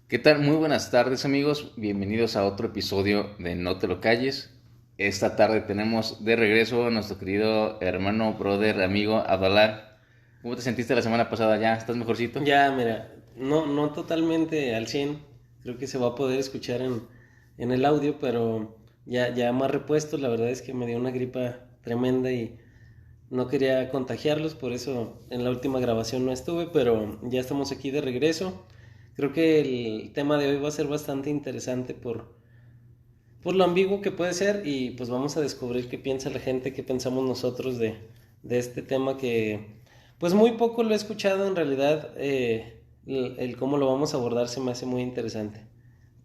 ¿Qué tal? Muy buenas tardes, amigos. Bienvenidos a otro episodio de No te lo calles. Esta tarde tenemos de regreso a nuestro querido hermano, brother, amigo Abdalá. ¿Cómo te sentiste la semana pasada? ¿Ya estás mejorcito? Ya, mira, no totalmente al 100. Creo que se va a poder escuchar en el audio, pero ya más repuesto. La verdad es que me dio una gripa tremenda y no quería contagiarlos, por eso en la última grabación no estuve, pero ya estamos aquí de regreso. Creo que el tema de hoy va a ser bastante interesante por lo ambiguo que puede ser y pues vamos a descubrir qué piensa la gente, qué pensamos nosotros de este tema que pues muy poco lo he escuchado en realidad. El cómo lo vamos a abordar se me hace muy interesante.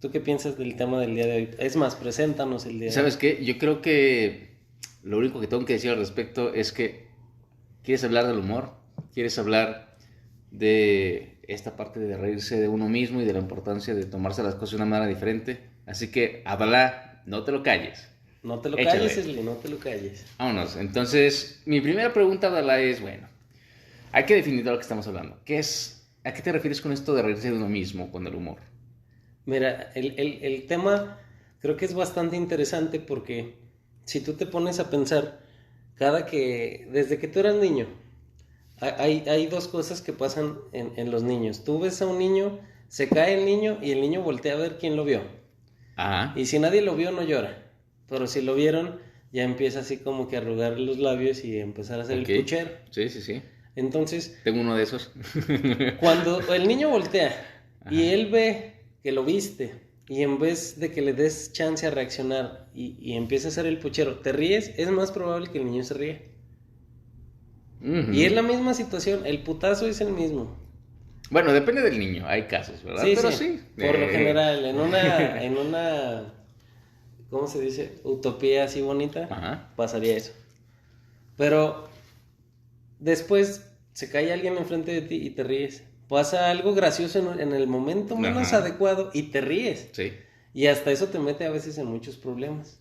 ¿Tú qué piensas del tema del día de hoy? Es más, preséntanos el día de hoy. ¿Sabes qué? Yo creo que lo único que tengo que decir al respecto es que quieres hablar del humor, quieres hablar de esta parte de reírse de uno mismo y de la importancia de tomarse las cosas de una manera diferente. Así que, Abdalá, no te lo calles. No te lo calles, Échale. Esli, no te lo calles. Vámonos. Entonces, mi primera pregunta, Abdalá, es, bueno, hay que definir de lo que estamos hablando. ¿A qué te refieres con esto de reírse de uno mismo con el humor? Mira, el tema creo que es bastante interesante porque si tú te pones a pensar, desde que tú eras niño, hay dos cosas que pasan en los niños. Tú ves a un niño, se cae el niño y el niño voltea a ver quién lo vio. Y Ajá. si nadie lo vio, no llora. Pero si lo vieron, ya empieza así como que a arrugar los labios y empezar a hacer Ok. el puchero. Sí, sí, sí. Entonces, Tengo uno de esos. cuando el niño voltea y Ajá. él ve que lo viste y en vez de que le des chance a reaccionar y empieza a hacer el puchero, te ríes, es más probable que el niño se ríe. Y es Ujú. la misma situación, el putazo es el mismo. Bueno, depende del niño. Hay casos, ¿verdad? Sí, Pero sí, sí. por lo general, en una, ¿cómo se dice? Utopía así bonita, Ajá. pasaría eso. Pero después se cae alguien enfrente de ti y te ríes. Pasa algo gracioso en el momento menos Ajá. adecuado y te ríes. Sí. Y hasta eso te mete a veces en muchos problemas.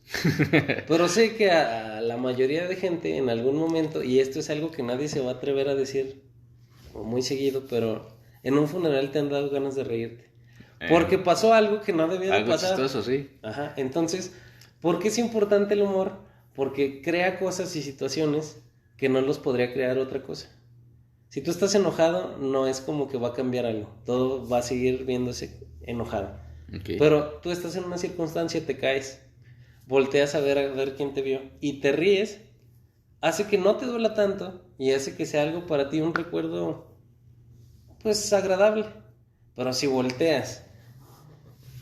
Pero sé que a la mayoría de gente en algún momento, y esto es algo que nadie se va a atrever a decir o muy seguido, pero en un funeral te han dado ganas de reírte. Porque Eh, pasó algo que no debía de algo pasar. chistoso, sí. Ajá, entonces, ¿por qué es importante el humor? Porque crea cosas y situaciones que no los podría crear otra cosa. Si tú estás enojado, no es como que va a cambiar algo. Todo va a seguir viéndose enojado. Ok. Pero tú estás en una circunstancia, te caes, volteas a ver quién te vio y te ríes, hace que no te duela tanto y hace que sea algo para ti un recuerdo pues agradable. Pero si volteas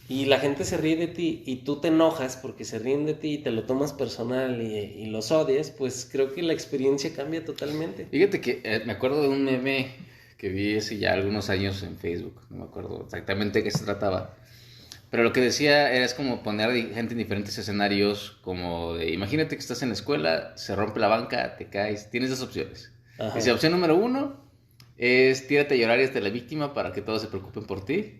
y la gente se ríe de ti y tú te enojas porque se ríen de ti y te lo tomas personal y los odias, pues creo que la experiencia cambia totalmente. Fíjate que me acuerdo de un meme que vi hace ya algunos años en Facebook. No me acuerdo exactamente de qué se trataba. Pero lo que decía era es como poner a gente en diferentes escenarios, como de, imagínate que estás en la escuela, se rompe la banca, te caes, tienes dos opciones. Dice, Ajá. opción número uno es tírate a llorar y hazte la víctima para que todos se preocupen por ti.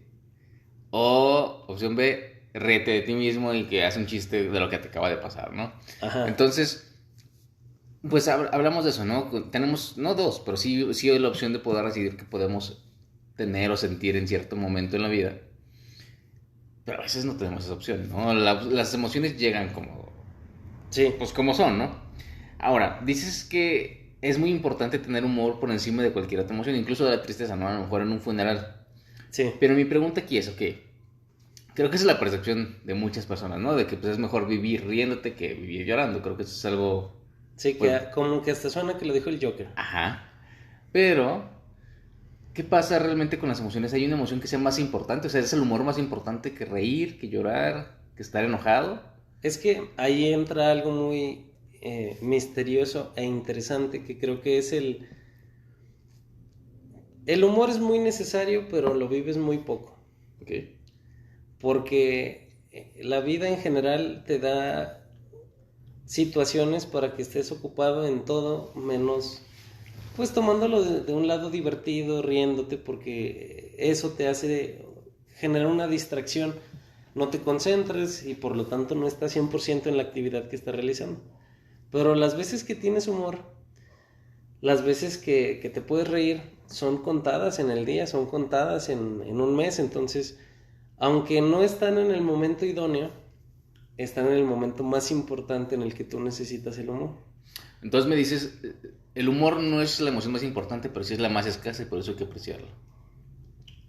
O opción B, ríete de ti mismo y que hace un chiste de lo que te acaba de pasar, ¿no? Ajá. Entonces, pues hablamos de eso, ¿no? Tenemos, no dos, pero sí la opción de poder decidir qué podemos tener o sentir en cierto momento en la vida. Pero a veces no tenemos esa opción, ¿no? Las emociones llegan Sí. pues como son, ¿no? Ahora, dices que es muy importante tener humor por encima de cualquier otra emoción, incluso de la tristeza, ¿no? A lo mejor en un funeral. Sí. Pero mi pregunta aquí es, ok, creo que esa es la percepción de muchas personas, ¿no? De que pues es mejor vivir riéndote que vivir llorando. Creo que eso es algo, Sí, pues, como que hasta suena que lo dijo el Joker. ajá. Pero, ¿qué pasa realmente con las emociones? ¿Hay una emoción que sea más importante? O sea, ¿es el humor más importante que reír, que llorar, que estar enojado? Es que ahí entra algo muy misterioso e interesante que creo que es el humor es muy necesario, pero lo vives muy poco. Ok. Porque la vida en general te da situaciones para que estés ocupado en todo, menos pues tomándolo de un lado divertido, riéndote, porque eso te hace generar una distracción. No te concentres y por lo tanto no estás 100% en la actividad que estás realizando. Pero las veces que tienes humor, las veces que te puedes reír, son contadas en el día, son contadas en un mes. Entonces, aunque no están en el momento idóneo, están en el momento más importante en el que tú necesitas el humor. Entonces me dices, el humor no es la emoción más importante, pero sí es la más escasa y por eso hay que apreciarlo.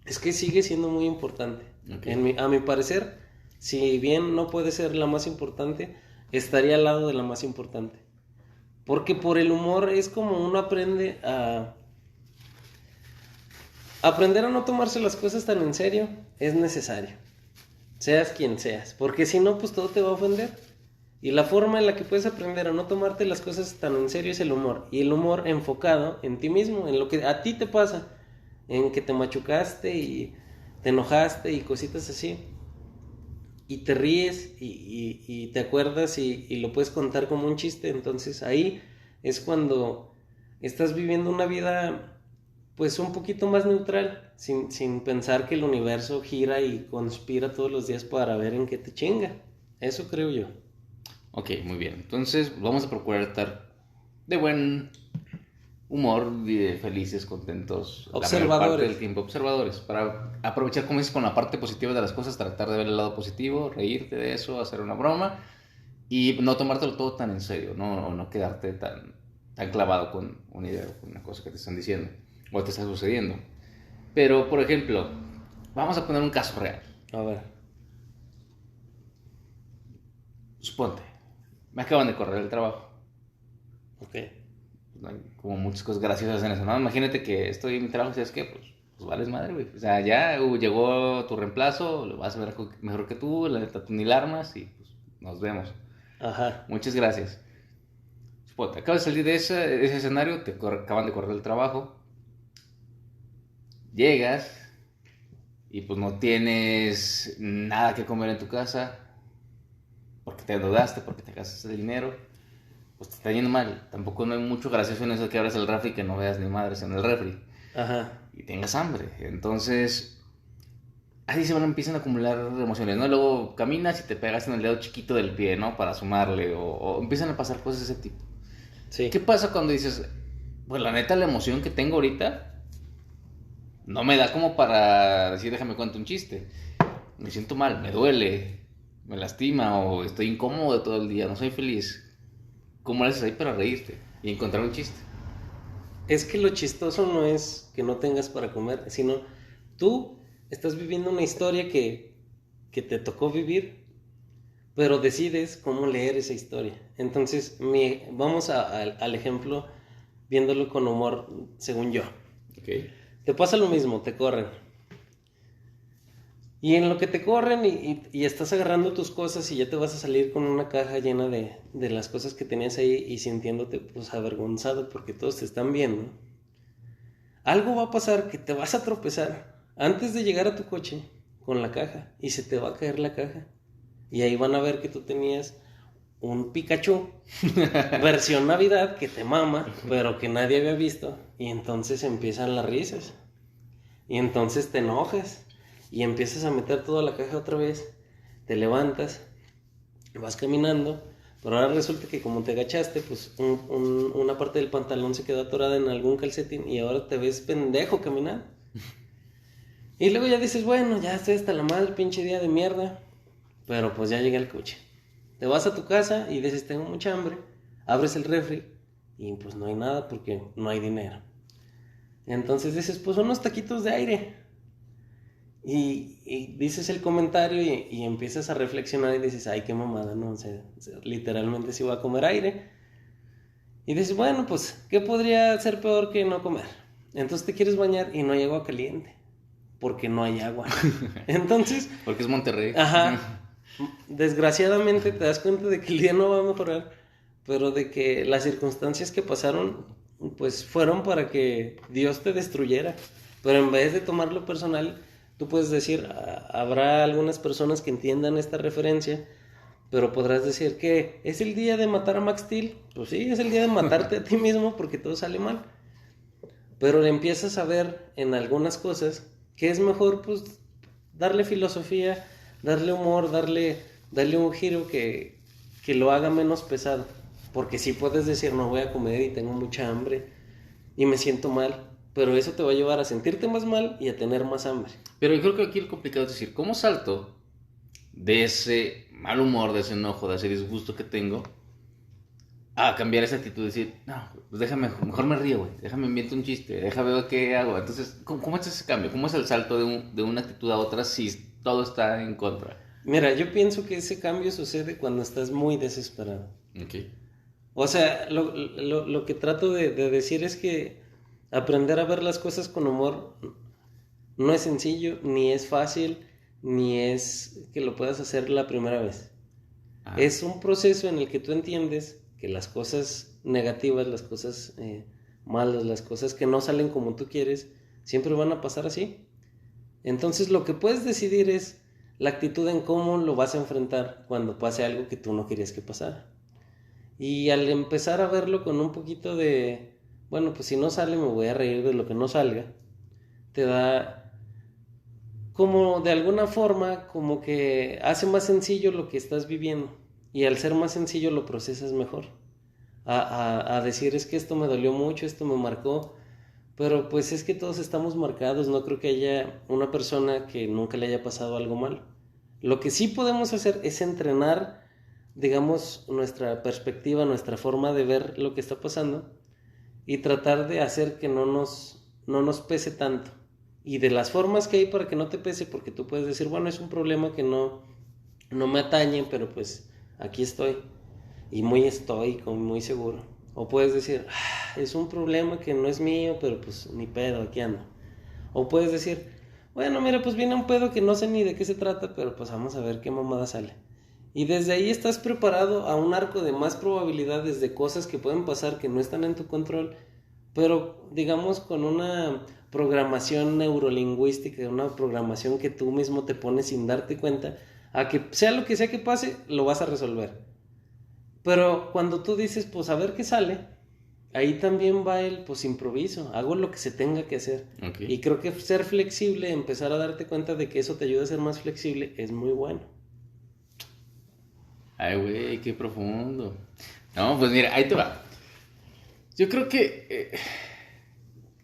Es que sigue siendo muy importante. Okay. A mi parecer, si bien no puede ser la más importante, estaría al lado de la más importante. Porque por el humor es como uno aprende a... Aprender a no tomarse las cosas tan en serio es necesario. Seas quien seas. Porque si no, pues todo te va a ofender. Y la forma en la que puedes aprender a no tomarte las cosas tan en serio es el humor. Y el humor enfocado en ti mismo, en lo que a ti te pasa. En que te machucaste y te enojaste y cositas así. Y te ríes y te acuerdas y lo puedes contar como un chiste. Entonces ahí es cuando estás viviendo una vida pues un poquito más neutral, sin pensar que el universo gira y conspira todos los días para ver en qué te chinga. Eso creo yo. Ok, muy bien. Entonces vamos a procurar estar de buen humor, felices, contentos, la mayor parte del tiempo, observadores, para aprovechar, como dices, con la parte positiva de las cosas, tratar de ver el lado positivo, reírte de eso, hacer una broma y no tomártelo todo tan en serio, no quedarte tan clavado con una idea o con una cosa que te están diciendo o te está sucediendo. Pero, por ejemplo, vamos a poner un caso real. A ver. Suponte, me acaban de correr el trabajo. Ok. Hay como muchas cosas graciosas en eso, ¿no? Imagínate que estoy en mi trabajo y ¿sabes qué? Pues vales madre, güey. O sea, ya llegó tu reemplazo, lo vas a ver mejor que tú, la neta tú ni la armas y pues nos vemos. Ajá. Muchas gracias. Suponte, acabas de salir de ese escenario, acaban de correr el trabajo, llegas y pues no tienes nada que comer en tu casa porque te endeudaste, porque te gastaste el dinero, pues te está yendo mal. Tampoco no hay mucho gracioso en eso de que abras el refri y que no veas ni madres en el refri. Ajá. Y tengas hambre. Entonces, así empiezan a acumular emociones, ¿no? Luego caminas y te pegas en el dedo chiquito del pie, ¿no? Para sumarle, o empiezan a pasar cosas de ese tipo. Sí. ¿Qué pasa cuando dices, pues la neta, la emoción que tengo ahorita no me da como para decir, déjame cuento un chiste? Me siento mal, me duele, me lastima, o estoy incómodo todo el día, no soy feliz. ¿Cómo le haces ahí para reírte y encontrar un chiste? Es que lo chistoso no es que no tengas para comer, sino tú estás viviendo una historia que te tocó vivir, pero decides cómo leer esa historia. Entonces, vamos al ejemplo viéndolo con humor, según yo. Okay. Te pasa lo mismo, te corren. Y en lo que te corren y estás agarrando tus cosas y ya te vas a salir con una caja llena de las cosas que tenías ahí y sintiéndote pues avergonzado porque todos te están viendo. Algo va a pasar que te vas a tropezar antes de llegar a tu coche con la caja y se te va a caer la caja. Y ahí van a ver que tú tenías un Pikachu versión Navidad que te mama, pero que nadie había visto. Y entonces empiezan las risas. Y entonces te enojas. Y empiezas a meter toda la caja otra vez. Te levantas. Vas caminando. Pero ahora resulta que como te agachaste, pues una parte del pantalón se quedó atorada en algún calcetín. Y ahora te ves pendejo caminando. Y luego ya dices, bueno, ya estoy hasta la madre, pinche día de mierda. Pero pues ya llegué al coche. Te vas a tu casa y dices, tengo mucha hambre. Abres el refri y pues no hay nada porque no hay dinero. Entonces dices, pues unos taquitos de aire. Y dices el comentario y empiezas a reflexionar y dices, ay, qué mamada, ¿no? O sea, literalmente sí voy a comer aire. Y dices, bueno, pues, ¿qué podría ser peor que no comer? Entonces te quieres bañar y no hay agua caliente. Porque no hay agua. Entonces... Porque es Monterrey. Ajá. Desgraciadamente te das cuenta de que el día no va a mejorar, pero de que las circunstancias que pasaron, pues fueron para que Dios te destruyera. Pero en vez de tomarlo personal, tú puedes decir, habrá algunas personas que entiendan esta referencia, pero podrás decir que es el día de matar a Max Steel. Pues sí, es el día de matarte a ti mismo porque todo sale mal. Pero empiezas a ver en algunas cosas que es mejor pues darle filosofía, darle humor, darle un giro que lo haga menos pesado. Porque sí puedes decir, no voy a comer y tengo mucha hambre y me siento mal, pero eso te va a llevar a sentirte más mal y a tener más hambre. Pero yo creo que aquí lo complicado es decir, ¿cómo salto de ese mal humor, de ese enojo, de ese disgusto que tengo, a cambiar esa actitud? Decir, no, pues déjame, mejor me río, güey, déjame invento un chiste, déjame ver qué hago. Entonces, ¿cómo es ese cambio? ¿Cómo es el salto de una actitud a otra si todo está en contra? Mira, yo pienso que ese cambio sucede cuando estás muy desesperado. Ok. O sea, lo que trato de decir es que aprender a ver las cosas con humor no es sencillo, ni es fácil, ni es que lo puedas hacer la primera vez. Ah. Es un proceso en el que tú entiendes que las cosas negativas, las cosas malas, las cosas que no salen como tú quieres, siempre van a pasar así. Entonces lo que puedes decidir es la actitud en cómo lo vas a enfrentar cuando pase algo que tú no querías que pasara. Y al empezar a verlo con un poquito de, bueno, pues si no sale me voy a reír de lo que no salga, te da como de alguna forma como que hace más sencillo lo que estás viviendo. Y al ser más sencillo lo procesas mejor. A decir, es que esto me dolió mucho, esto me marcó, pero pues es que todos estamos marcados, no creo que haya una persona que nunca le haya pasado algo malo. Lo que sí podemos hacer es entrenar, digamos, nuestra perspectiva, nuestra forma de ver lo que está pasando y tratar de hacer que no nos pese tanto. Y de las formas que hay para que no te pese, porque tú puedes decir, bueno, es un problema que no me atañe, pero pues aquí estoy. Y muy estoico, muy seguro. O puedes decir, es un problema que no es mío, pero pues ni pedo, aquí ando. O puedes decir, bueno, mira, pues viene un pedo que no sé ni de qué se trata, pero pues vamos a ver qué mamada sale. Y desde ahí estás preparado a un arco de más probabilidades de cosas que pueden pasar que no están en tu control, pero digamos con una programación neurolingüística, una programación que tú mismo te pones sin darte cuenta, a que sea lo que sea que pase, lo vas a resolver. Pero cuando tú dices, pues a ver qué sale, ahí también va el, pues improviso, hago lo que se tenga que hacer. Okay. Y creo que ser flexible, empezar a darte cuenta de que eso te ayuda a ser más flexible, es muy bueno. Ay, güey, qué profundo. No, pues mira, ahí te va. Yo creo que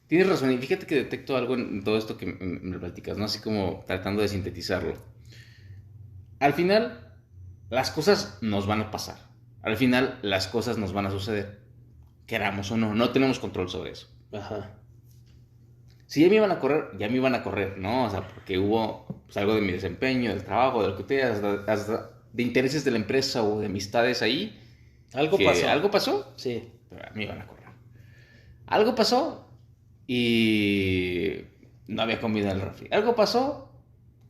tienes razón, y fíjate que detecto algo en todo esto que me platicas, ¿no? Así como tratando de sintetizarlo. Al final, las cosas nos van a pasar. Al final, las cosas nos van a suceder. Queramos o no, no tenemos control sobre eso. Ajá. Si ya me iban a correr, ya me iban a correr, ¿no? O sea, porque hubo pues, algo de mi desempeño, del trabajo, de lo que te hasta de intereses de la empresa o de amistades ahí. Algo pasó. ¿Algo pasó? Sí. Pero me iban a correr. Algo pasó y no había comida en el refri. Algo pasó,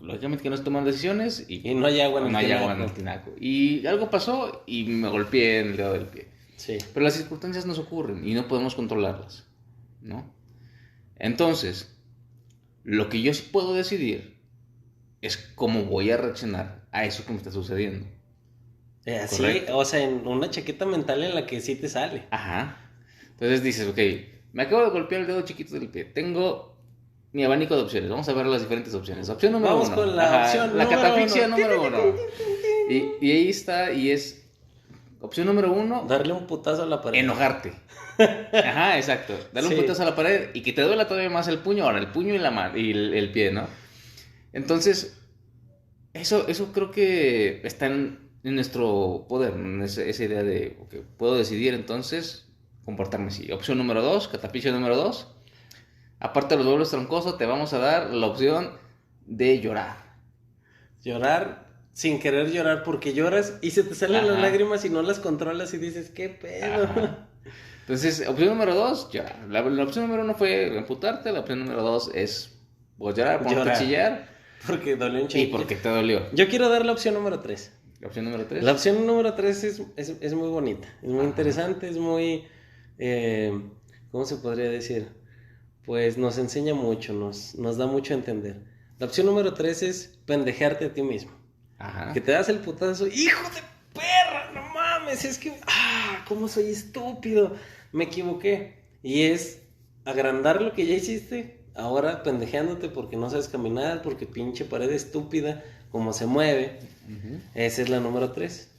lógicamente que no se toman decisiones y no hay agua en el no hay tinaco. agua en el tinaco. Y algo pasó y me golpeé en el dedo del pie. Sí. Pero las circunstancias nos ocurren y no podemos controlarlas, ¿no? Entonces, lo que yo sí puedo decidir es cómo voy a reaccionar a eso que me está sucediendo. Sí, o sea, en una chaqueta mental en la que sí te sale. Ajá. Entonces dices, ok, me acabo de golpear el dedo chiquito del pie. Tengo mi abanico de opciones. Vamos a ver las diferentes opciones. Opción número uno. Vamos con la opción la número catafixia uno. número uno. Y ahí está, y es opción número uno. Darle un putazo a la pared. Enojarte. Ajá, exacto. Darle un putazo a la pared y que te duela todavía más el puño. Ahora, el puño y la mano y el pie, ¿no? Entonces, eso creo que está en nuestro poder, ¿no? Esa idea de que puedo decidir entonces comportarme así. Opción número 2, catafixia número 2. Aparte de los dolores troncosos, te vamos a dar la opción de llorar. Llorar sin querer llorar, porque lloras y se te salen las lágrimas y no las controlas y dices, ¿qué pedo? Ajá. Entonces, opción número 2, llorar. La opción número 1 fue emputarte, la opción número 2 es llorar, ponerte a chillar. Porque dolió un chingo. Y porque te dolió. Yo quiero dar la opción número 3. ¿La opción número 3? La opción número 3 es muy bonita, es muy interesante, es muy... ¿cómo se podría decir? Pues nos enseña mucho, nos da mucho a entender. La opción número 3 es pendejearte a ti mismo. Ajá. Que te das el putazo, ¡hijo de perra! ¡No mames! Es que... ¿cómo soy estúpido? Me equivoqué. Y es agrandar lo que ya hiciste, ahora pendejeándote porque no sabes caminar, porque pinche pared estúpida, como se mueve. Uh-huh. Esa es la número 3.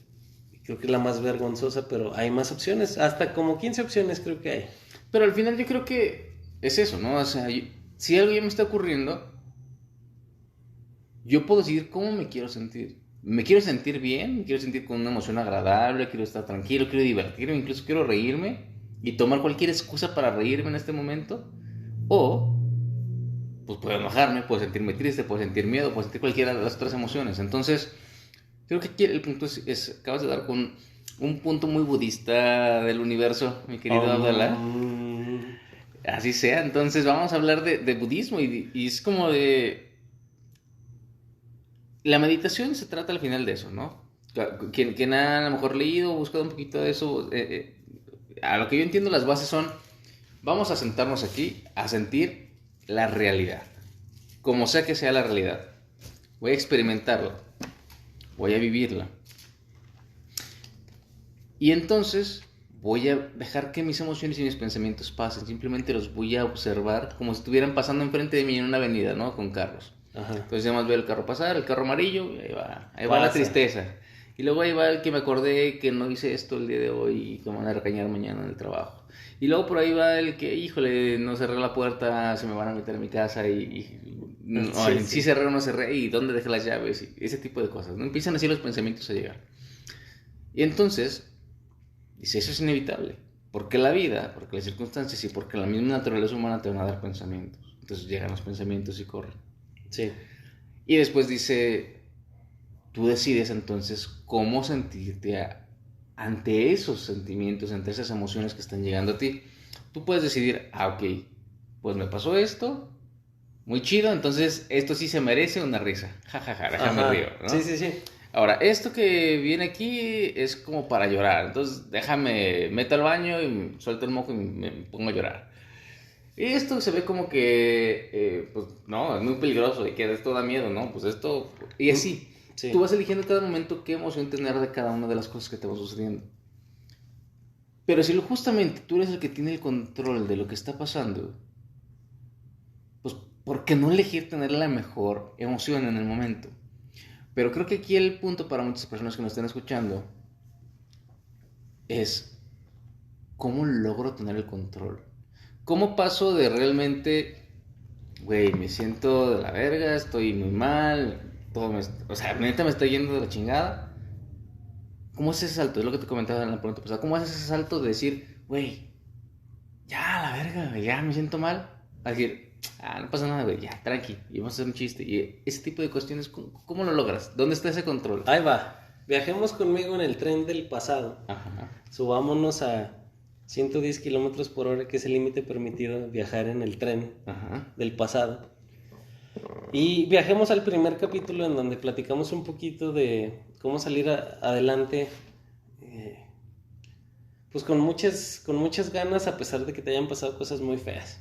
creo que es la más vergonzosa, pero hay más opciones, hasta como 15 opciones creo que hay. Pero al final yo creo que es eso, ¿no? O sea, si algo ya me está ocurriendo, yo puedo decidir cómo me quiero sentir. Me quiero sentir bien, me quiero sentir con una emoción agradable, quiero estar tranquilo, quiero divertirme, incluso quiero reírme y tomar cualquier excusa para reírme en este momento. O, pues puedo enojarme, puedo sentirme triste, puedo sentir miedo, puedo sentir cualquiera de las otras emociones. Entonces, creo que aquí el punto acabas de dar con un punto muy budista del universo, mi querido Abdallah. Así sea, entonces vamos a hablar de budismo y es como de... La meditación se trata al final de eso, ¿no? Quien ha a lo mejor leído o buscado un poquito de eso, a lo que yo entiendo las bases son, vamos a sentarnos aquí a sentir la realidad, como sea que sea la realidad. Voy a experimentarla, voy a vivirla. Y entonces voy a dejar que mis emociones y mis pensamientos pasen, simplemente los voy a observar como si estuvieran pasando enfrente de mí en una avenida, ¿no? Con carros. Ajá. Entonces ya más veo el carro pasar, el carro amarillo, y ahí va la tristeza. Y luego ahí va el que me acordé que no hice esto el día de hoy y que me van a regañar mañana en el trabajo. Y luego por ahí va el que, híjole, no cerré la puerta, se me van a meter en mi casa sí cerré o no cerré, y dónde dejé las llaves, y ese tipo de cosas, ¿no? Empiezan así los pensamientos a llegar. Y entonces, dice, eso es inevitable, porque la vida, porque las circunstancias y porque la misma naturaleza humana te van a dar pensamientos. Entonces llegan los pensamientos y corren. Sí. Y después dice, tú decides entonces cómo sentirte ante esos sentimientos, ante esas emociones que están llegando a ti. Tú puedes decidir, ok, pues me pasó esto, muy chido, entonces esto sí se merece una risa. Jajaja, déjame río, ¿no? Sí, sí, sí. Ahora, esto que viene aquí es como para llorar, entonces déjame, meto al baño y suelto el moco y me pongo a llorar. Y esto se ve como que, pues, no, es muy peligroso y que esto da miedo, ¿no? Pues esto, y así. Sí. Tú vas eligiendo en cada momento qué emoción tener de cada una de las cosas que te van sucediendo. Pero si justamente tú eres el que tiene el control de lo que está pasando, pues, ¿por qué no elegir tener la mejor emoción en el momento? Pero creo que aquí el punto para muchas personas que nos estén escuchando es ¿cómo logro tener el control? ¿Cómo paso de realmente, güey, me siento de la verga, estoy muy mal, o sea, neta me está yendo de la chingada? ¿Cómo es ese salto? Es lo que te comentaba en la pregunta pasada. ¿Cómo haces ese salto de decir, güey, ya, la verga, güey, ya me siento mal? A decir, no pasa nada, güey, ya, tranqui, y vamos a hacer un chiste. Y ese tipo de cuestiones, ¿cómo lo logras? ¿Dónde está ese control? Ahí va. Viajemos conmigo en el tren del pasado. Ajá. Subámonos a 110 kilómetros por hora, que es el límite permitido viajar en el tren del pasado. Y viajemos al primer capítulo en donde platicamos un poquito de cómo salir adelante, pues con muchas ganas, a pesar de que te hayan pasado cosas muy feas.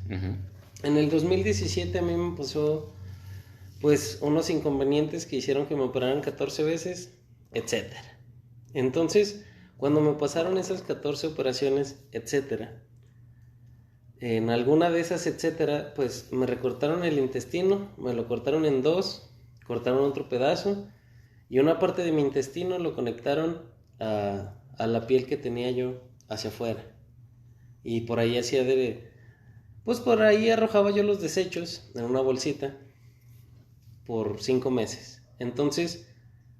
En el 2017 a mí me pasó pues unos inconvenientes que hicieron que me operaran 14 veces, etc. Entonces, cuando me pasaron esas 14 operaciones, etcétera, en alguna de esas, etcétera, pues me recortaron el intestino, me lo cortaron en dos, cortaron otro pedazo, y una parte de mi intestino lo conectaron a la piel que tenía yo hacia afuera. Y por ahí pues por ahí arrojaba yo los desechos en una bolsita por 5 meses. Entonces,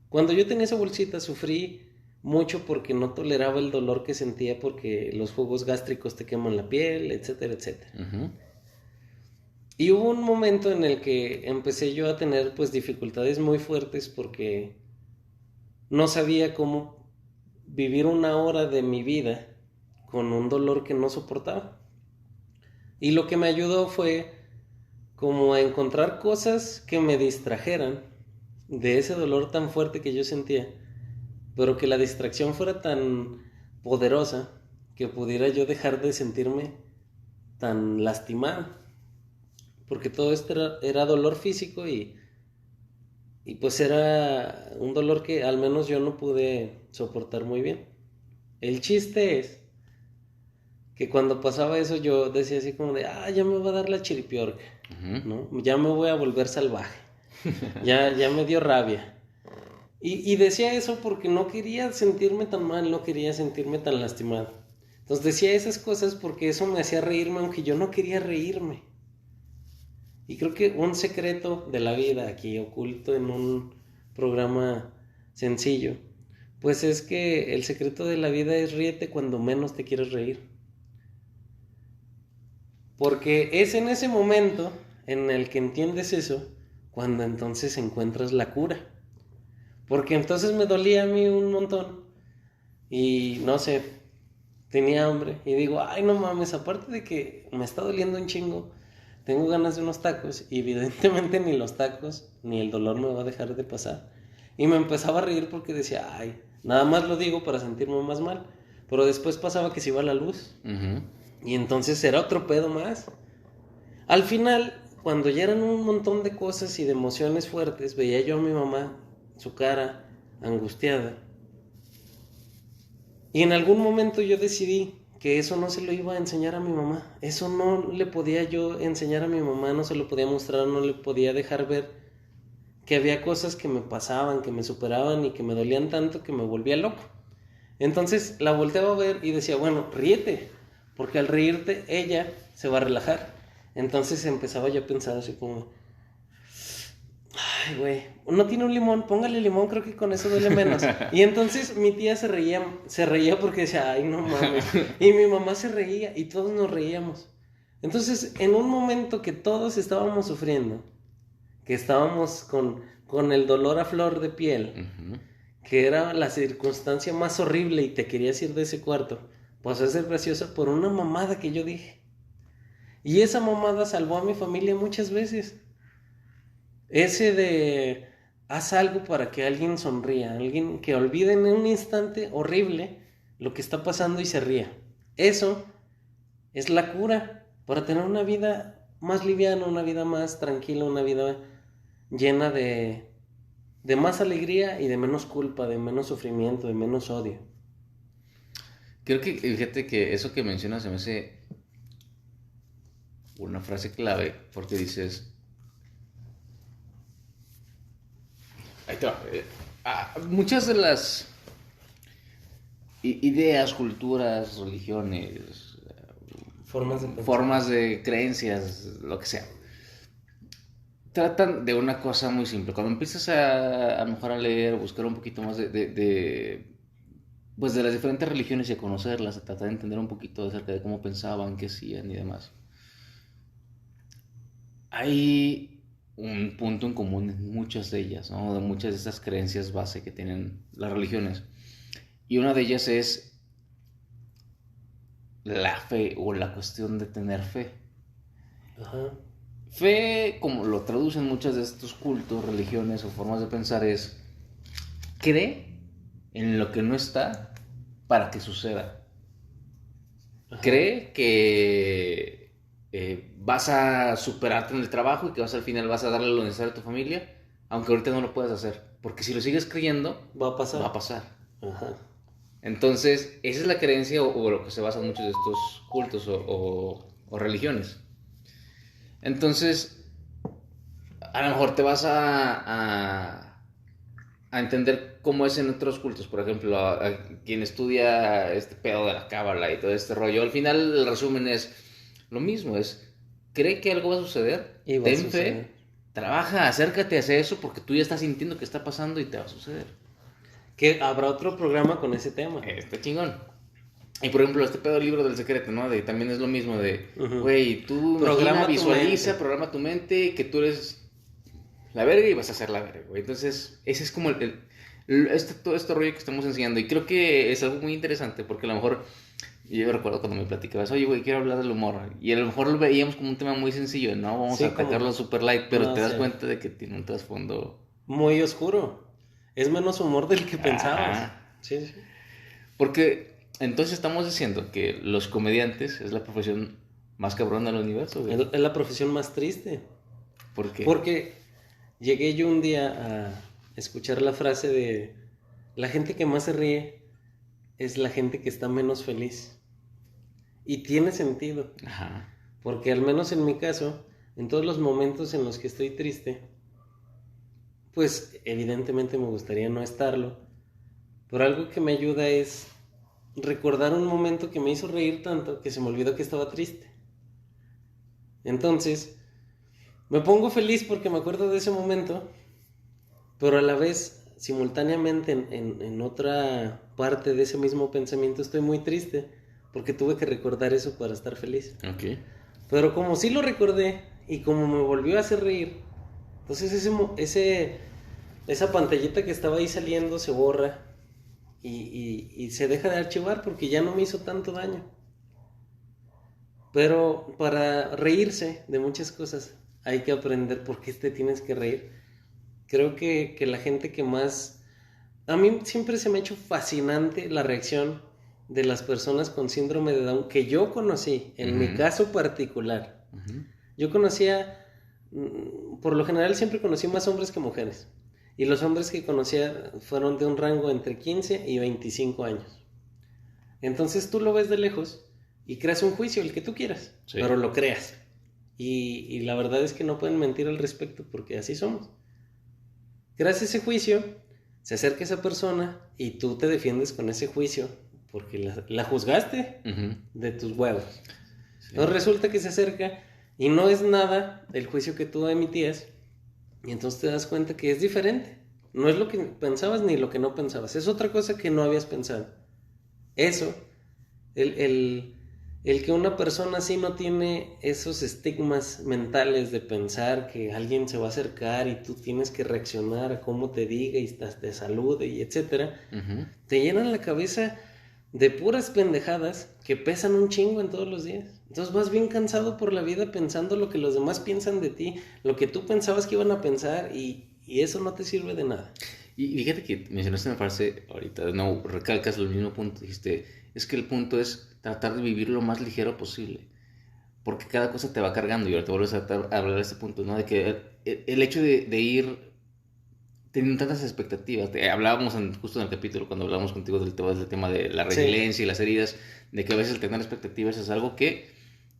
cuando yo tenía esa bolsita, sufrí mucho porque no toleraba el dolor que sentía, porque los jugos gástricos te queman la piel, etcétera, etcétera. Y hubo un momento en el que empecé yo a tener pues dificultades muy fuertes porque no sabía cómo vivir una hora de mi vida con un dolor que no soportaba. Y lo que me ayudó fue como a encontrar cosas que me distrajeran de ese dolor tan fuerte que yo sentía, pero que la distracción fuera tan poderosa que pudiera yo dejar de sentirme tan lastimado, porque todo esto era dolor físico y pues era un dolor que al menos yo no pude soportar muy bien. El chiste es que cuando pasaba eso yo decía así como de, ya me va a dar la chiripiorca, ¿no? Ya me voy a volver salvaje, ya me dio rabia. Y decía eso porque no quería sentirme tan mal, no quería sentirme tan lastimado. Entonces decía esas cosas porque eso me hacía reírme aunque yo no quería reírme. Y creo que un secreto de la vida aquí oculto en un programa sencillo, pues es que el secreto de la vida es ríete cuando menos te quieres reír. Porque es en ese momento en el que entiendes eso, cuando entonces encuentras la cura. Porque entonces me dolía a mí un montón y no sé, tenía hambre y digo, ay no mames, aparte de que me está doliendo un chingo, tengo ganas de unos tacos y evidentemente ni los tacos ni el dolor me va a dejar de pasar. Y me empezaba a reír porque decía, ay, nada más lo digo para sentirme más mal. Pero después pasaba que se iba la luz. Ujú. Y entonces era otro pedo más. Al final, cuando ya eran un montón de cosas y de emociones fuertes, veía yo a mi mamá, su cara angustiada. Y en algún momento yo decidí que eso no se lo iba a enseñar a mi mamá. Eso no le podía yo enseñar a mi mamá, no se lo podía mostrar, no le podía dejar ver que había cosas que me pasaban, que me superaban y que me dolían tanto que me volvía loco. Entonces la volteaba a ver y decía, bueno, ríete, porque al reírte ella se va a relajar. Entonces empezaba yo a pensar así como, ay, güey, no tiene un limón, póngale limón, creo que con eso duele menos. Y entonces mi tía se reía porque decía, ay, no mames. Y mi mamá se reía y todos nos reíamos. Entonces, en un momento que todos estábamos sufriendo, que estábamos con el dolor a flor de piel, Ujú. que era la circunstancia más horrible y te querías ir de ese cuarto, pasó a ser graciosa por una mamada que yo dije. Y esa mamada salvó a mi familia muchas veces. Ese de haz algo para que alguien sonría, alguien que olvide en un instante horrible lo que está pasando y se ría. Eso es la cura para tener una vida más liviana, una vida más tranquila, una vida llena de más alegría y de menos culpa, de menos sufrimiento, de menos odio. Creo que, fíjate que eso que mencionas se me hace una frase clave porque dices, ahí te va, muchas de las ideas, culturas, religiones, Formas de pensar. formas de creencias, lo que sea, tratan de una cosa muy simple. Cuando empiezas a lo mejor a leer, buscar un poquito más pues de las diferentes religiones y a conocerlas, a tratar de entender un poquito acerca de cómo pensaban, qué hacían y demás, hay un punto en común en muchas de ellas, ¿no? De muchas de estas creencias base que tienen las religiones. Y una de ellas es la fe o la cuestión de tener fe. Ajá. Fe, como lo traducen muchas de estos cultos, religiones o formas de pensar, es cree en lo que no está para que suceda. Ajá. Cree que vas a superarte en el trabajo y que al final vas a darle lo necesario a tu familia, aunque ahorita no lo puedas hacer. Porque si lo sigues creyendo, Va a pasar. va a pasar. Ajá. Entonces, esa es la creencia o lo que se basan muchos de estos cultos o religiones. Entonces, a lo mejor te vas a entender cómo es en otros cultos. Por ejemplo, a quien estudia este pedo de la cábala y todo este rollo. Al final, el resumen es lo mismo: es cree que algo va a suceder, Y va a ten suceder. fe, trabaja, acércate hacia eso porque tú ya estás sintiendo que está pasando y te va a suceder. Que habrá otro programa con ese tema. Está chingón. Y por ejemplo, este pedo del libro del secreto, ¿no? De, también es lo mismo de, Ujú. güey, tú Programa imagina, tu visualiza, mente. programa tu mente, que tú eres la verga y vas a ser la verga, güey. Entonces, ese es como todo este rollo que estamos enseñando. Y creo que es algo muy interesante porque a lo mejor, yo recuerdo cuando me platicabas, oye, güey, quiero hablar del humor. Y a lo mejor lo veíamos como un tema muy sencillo, ¿no? Vamos Sí, a atacarlo como- super light, pero no te das sé. cuenta de que tiene un trasfondo. Muy oscuro. Es menos humor del que pensabas. Ajá. Sí, sí. Porque entonces estamos diciendo que los comediantes es la profesión más cabrona del universo, güey. Es la profesión más triste. ¿Por qué? Porque llegué yo un día a escuchar la frase de la gente que más se ríe es la gente que está menos feliz. Y tiene sentido. Ajá. Porque al menos en mi caso, en todos los momentos en los que estoy triste, pues evidentemente me gustaría no estarlo. Pero algo que me ayuda es recordar un momento que me hizo reír tanto que se me olvidó que estaba triste. Entonces, me pongo feliz porque me acuerdo de ese momento, pero a la vez, simultáneamente, en otra parte de ese mismo pensamiento, estoy muy triste porque tuve que recordar eso para estar feliz. Ok. Pero como sí lo recordé y como me volvió a hacer reír, entonces esa pantallita que estaba ahí saliendo se borra y se deja de archivar porque ya no me hizo tanto daño. Pero para reírse de muchas cosas hay que aprender por qué te tienes que reír. Creo que la gente que más... A mí siempre se me ha hecho fascinante la reacción de las personas con síndrome de Down que yo conocí, en mi caso particular. Yo conocía, por lo general siempre conocí más hombres que mujeres. Y los hombres que conocía fueron de un rango entre 15 y 25 años. Entonces tú lo ves de lejos y creas un juicio, el que tú quieras, Sí. pero lo creas. Y la verdad es que no pueden mentir al respecto porque así somos. Creas ese juicio, se acerca esa persona y tú te defiendes con ese juicio porque la juzgaste de tus huevos. Sí. Entonces resulta que se acerca y no es nada el juicio que tú emitías y entonces te das cuenta que es diferente. No es lo que pensabas ni lo que no pensabas, es otra cosa que no habías pensado. Eso, el que una persona así no tiene esos estigmas mentales de pensar que alguien se va a acercar y tú tienes que reaccionar a cómo te diga y te salude y etcétera, te llenan la cabeza de puras pendejadas que pesan un chingo en todos los días. Entonces vas bien cansado por la vida pensando lo que los demás piensan de ti, lo que tú pensabas que iban a pensar y eso no te sirve de nada. Y fíjate que mencionaste una frase ahorita, no, recalcas el mismo punto, dijiste, es que el punto es tratar de vivir lo más ligero posible, porque cada cosa te va cargando y ahora te vuelves a hablar de este punto, ¿no? De que el hecho de ir teniendo tantas expectativas, hablábamos justo en el capítulo cuando hablábamos contigo del tema de la resiliencia y las heridas, de que a veces el tener expectativas es algo que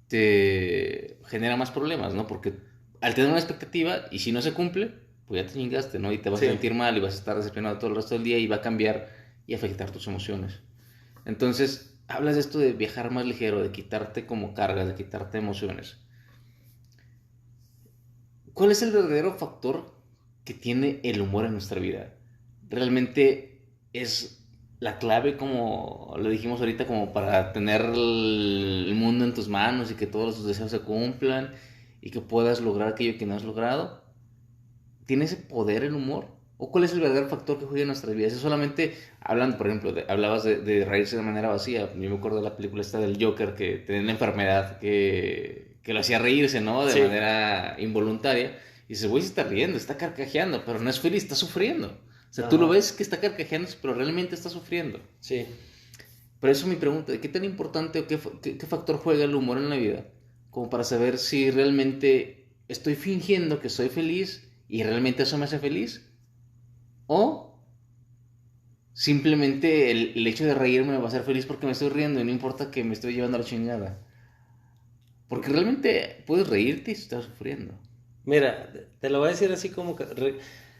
te genera más problemas, ¿no? Porque al tener una expectativa y si no se cumple, pues ya te chingaste, ¿no? Y te vas a sentir mal y vas a estar decepcionado todo el resto del día y va a cambiar y afectar tus emociones. Entonces, hablas de esto de viajar más ligero, de quitarte como cargas, de quitarte emociones. ¿Cuál es el verdadero factor que tiene el humor en nuestra vida? ¿Realmente es la clave, como lo dijimos ahorita, como para tener el mundo en tus manos y que todos tus deseos se cumplan y que puedas lograr aquello que no has logrado? ¿Tiene ese poder el humor? ¿O cuál es el verdadero factor que juega en nuestras vidas? Es solamente, hablando, por ejemplo, hablabas de reírse de manera vacía. Yo me acuerdo de la película esta del Joker, que tenía una enfermedad que lo hacía reírse, ¿no? De manera involuntaria. Y dices, güey, se está riendo, está carcajeando, pero no es feliz, está sufriendo. O sea, tú lo ves que está carcajeando, pero realmente está sufriendo. Sí. Por eso mi pregunta, ¿de qué tan importante o qué factor juega el humor en la vida? Como para saber si realmente estoy fingiendo que soy feliz y realmente eso me hace feliz, o simplemente el hecho de reírme me va a hacer feliz porque me estoy riendo y no importa que me estoy llevando a la chingada. Porque realmente puedes reírte y estás sufriendo. Mira, te lo voy a decir así como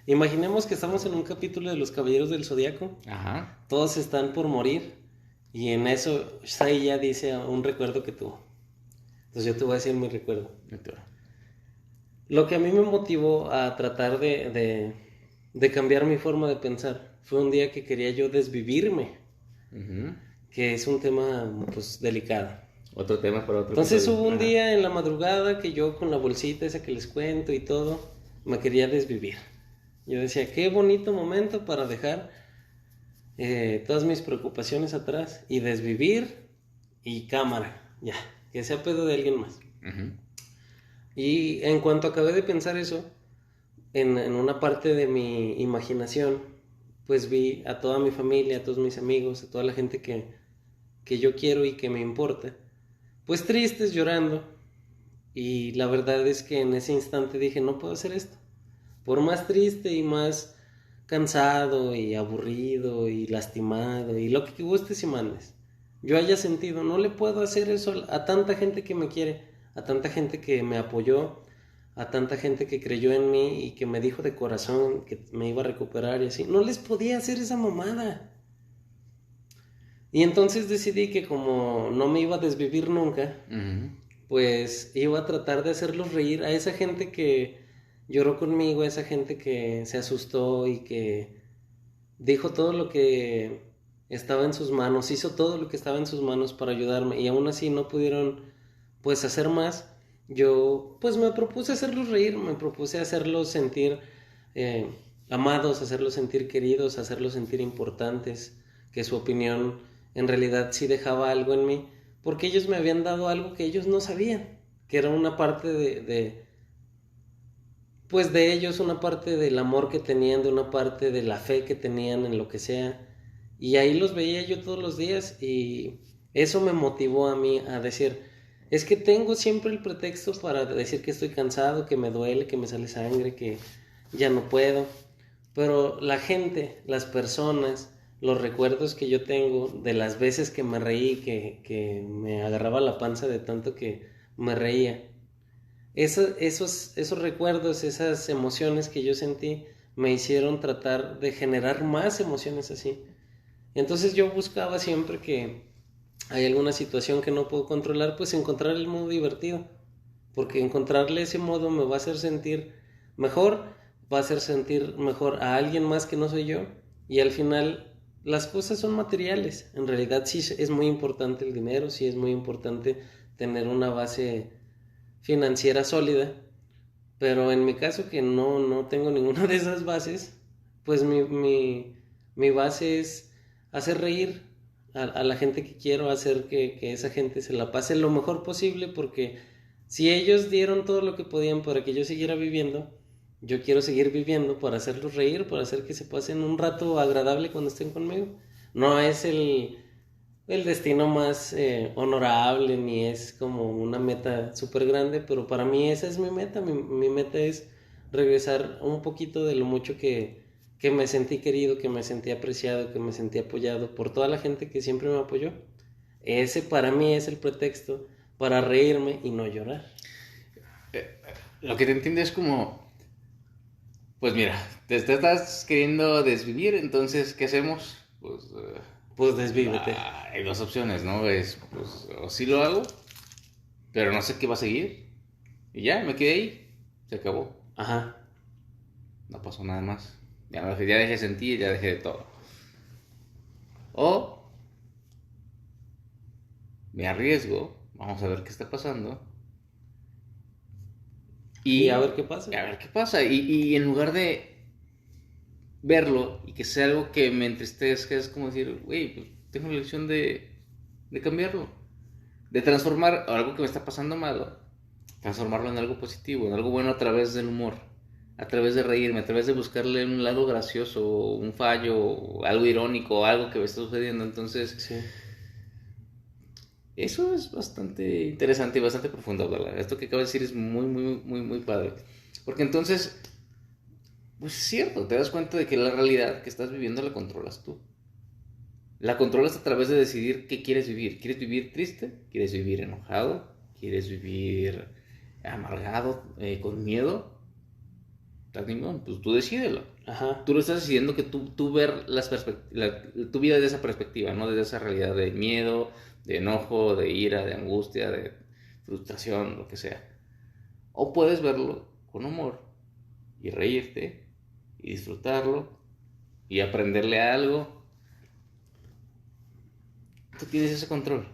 imaginemos que estamos en un capítulo de Los Caballeros del Zodiaco. Ajá. Todos están por morir y en eso Shai ya dice un recuerdo que tuvo. Entonces yo te voy a decir mi recuerdo. Lo que a mí me motivó a tratar de cambiar mi forma de pensar fue un día que quería yo desvivirme, que es un tema pues delicado. Otro tema para otro. Entonces hubo un día en la madrugada que yo con la bolsita esa que les cuento y todo, me quería desvivir. Yo decía, qué bonito momento para dejar todas mis preocupaciones atrás y desvivir y cámara, ya, que sea pedo de alguien más. Y en cuanto acabé de pensar eso, en una parte de mi imaginación, pues vi a toda mi familia, a todos mis amigos, a toda la gente que yo quiero y que me importa, pues tristes, llorando. Y la verdad es que en ese instante dije, no puedo hacer esto. Por más triste y más cansado y aburrido y lastimado y lo que gustes y mandes, yo haya sentido, no le puedo hacer eso a tanta gente que me quiere, a tanta gente que me apoyó, a tanta gente que creyó en mí y que me dijo de corazón que me iba a recuperar y así. No les podía hacer esa mamada. Y entonces decidí que como no me iba a desvivir nunca, pues iba a tratar de hacerlos reír a esa gente que lloró conmigo, a esa gente que se asustó y que dijo todo lo que estaba en sus manos, hizo todo lo que estaba en sus manos para ayudarme y aún así no pudieron pues hacer más. Yo pues me propuse hacerlos reír, me propuse hacerlos sentir amados, hacerlos sentir queridos, hacerlos sentir importantes, que su opinión en realidad sí dejaba algo en mí, porque ellos me habían dado algo que ellos no sabían, que era una parte pues de ellos, una parte del amor que tenían, de una parte de la fe que tenían en lo que sea. Y ahí los veía yo todos los días y eso me motivó a mí a decir, es que tengo siempre el pretexto para decir que estoy cansado, que me duele, que me sale sangre, que ya no puedo. Pero la gente, las personas, los recuerdos que yo tengo de las veces que me reí, que me agarraba la panza de tanto que me reía, esos recuerdos, esas emociones que yo sentí, me hicieron tratar de generar más emociones así. Entonces yo buscaba siempre que hay alguna situación que no puedo controlar, pues encontrar el modo divertido. Porque encontrarle ese modo me va a hacer sentir mejor, va a hacer sentir mejor a alguien más que no soy yo. Y al final las cosas son materiales. En realidad sí es muy importante el dinero, sí es muy importante tener una base financiera sólida, pero en mi caso que no tengo ninguna de esas bases, pues mi base es hacer reír a la gente que quiero, hacer que esa gente se la pase lo mejor posible, porque si ellos dieron todo lo que podían para que yo siguiera viviendo, yo quiero seguir viviendo para hacerlos reír, para hacer que se pasen un rato agradable cuando estén conmigo. No es el destino más honorable, ni es como una meta súper grande, pero para mí esa es mi meta. Mi meta es regresar un poquito de lo mucho que me sentí querido, que me sentí apreciado, que me sentí apoyado por toda la gente que siempre me apoyó. Ese para mí es el pretexto para reírme y no llorar. Lo que te entiendo es como, pues mira, te estás queriendo desvivir, entonces, ¿qué hacemos? Pues desvívete. Hay dos opciones, ¿no? Es, pues, o sí lo hago, pero no sé qué va a seguir. Y ya, me quedé ahí, se acabó. Ajá. No pasó nada más. Ya dejé de sentir, ya dejé de todo. O me arriesgo, vamos a ver qué está pasando. Y a ver qué pasa. A ver qué pasa. Y en lugar de verlo y que sea algo que me entristezca, es como decir, güey, pues tengo la elección de cambiarlo. De transformar algo que me está pasando malo, transformarlo en algo positivo, en algo bueno a través del humor, a través de reírme, a través de buscarle un lado gracioso, un fallo, algo irónico, algo que me está sucediendo. Entonces, sí. Eso es bastante interesante y bastante profundo, ¿verdad? Esto que acabo de decir es muy padre. Porque entonces, pues es cierto, te das cuenta de que la realidad que estás viviendo la controlas tú. La controlas a través de decidir qué quieres vivir. ¿Quieres vivir triste? ¿Quieres vivir enojado? ¿Quieres vivir amargado, con miedo? Pues tú decídelo. Ajá. Tú lo estás decidiendo que tú ver tu vida desde esa perspectiva, no desde esa realidad de miedo, de enojo, de ira, de angustia, de frustración, lo que sea. O puedes verlo con humor y reírte y disfrutarlo y aprenderle algo. Tú tienes ese control.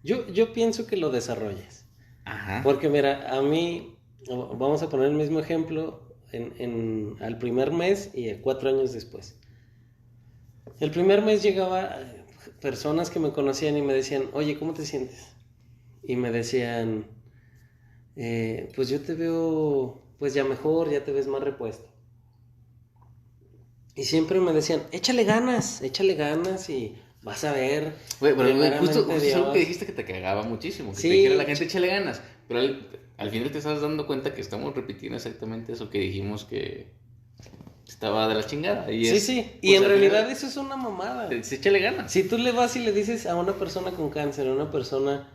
Yo pienso que lo desarrolles. Ajá. Porque mira, a mí, vamos a poner el mismo ejemplo al primer mes y 4 años después. El primer mes llegaba personas que me conocían y me decían, oye, ¿cómo te sientes? Y me decían, pues yo te veo pues ya mejor, ya te ves más repuesto. Y siempre me decían, échale ganas y vas a ver. Güey, pero justo algo que dijiste que te cagaba muchísimo, que sí, te dijera la gente, échale ganas. Pero al final te estás dando cuenta que estamos repitiendo exactamente eso que dijimos que estaba de la chingada. Y sí. Y en realidad eso es una mamada. Échale ganas. Si tú le vas y le dices a una persona con cáncer, a una persona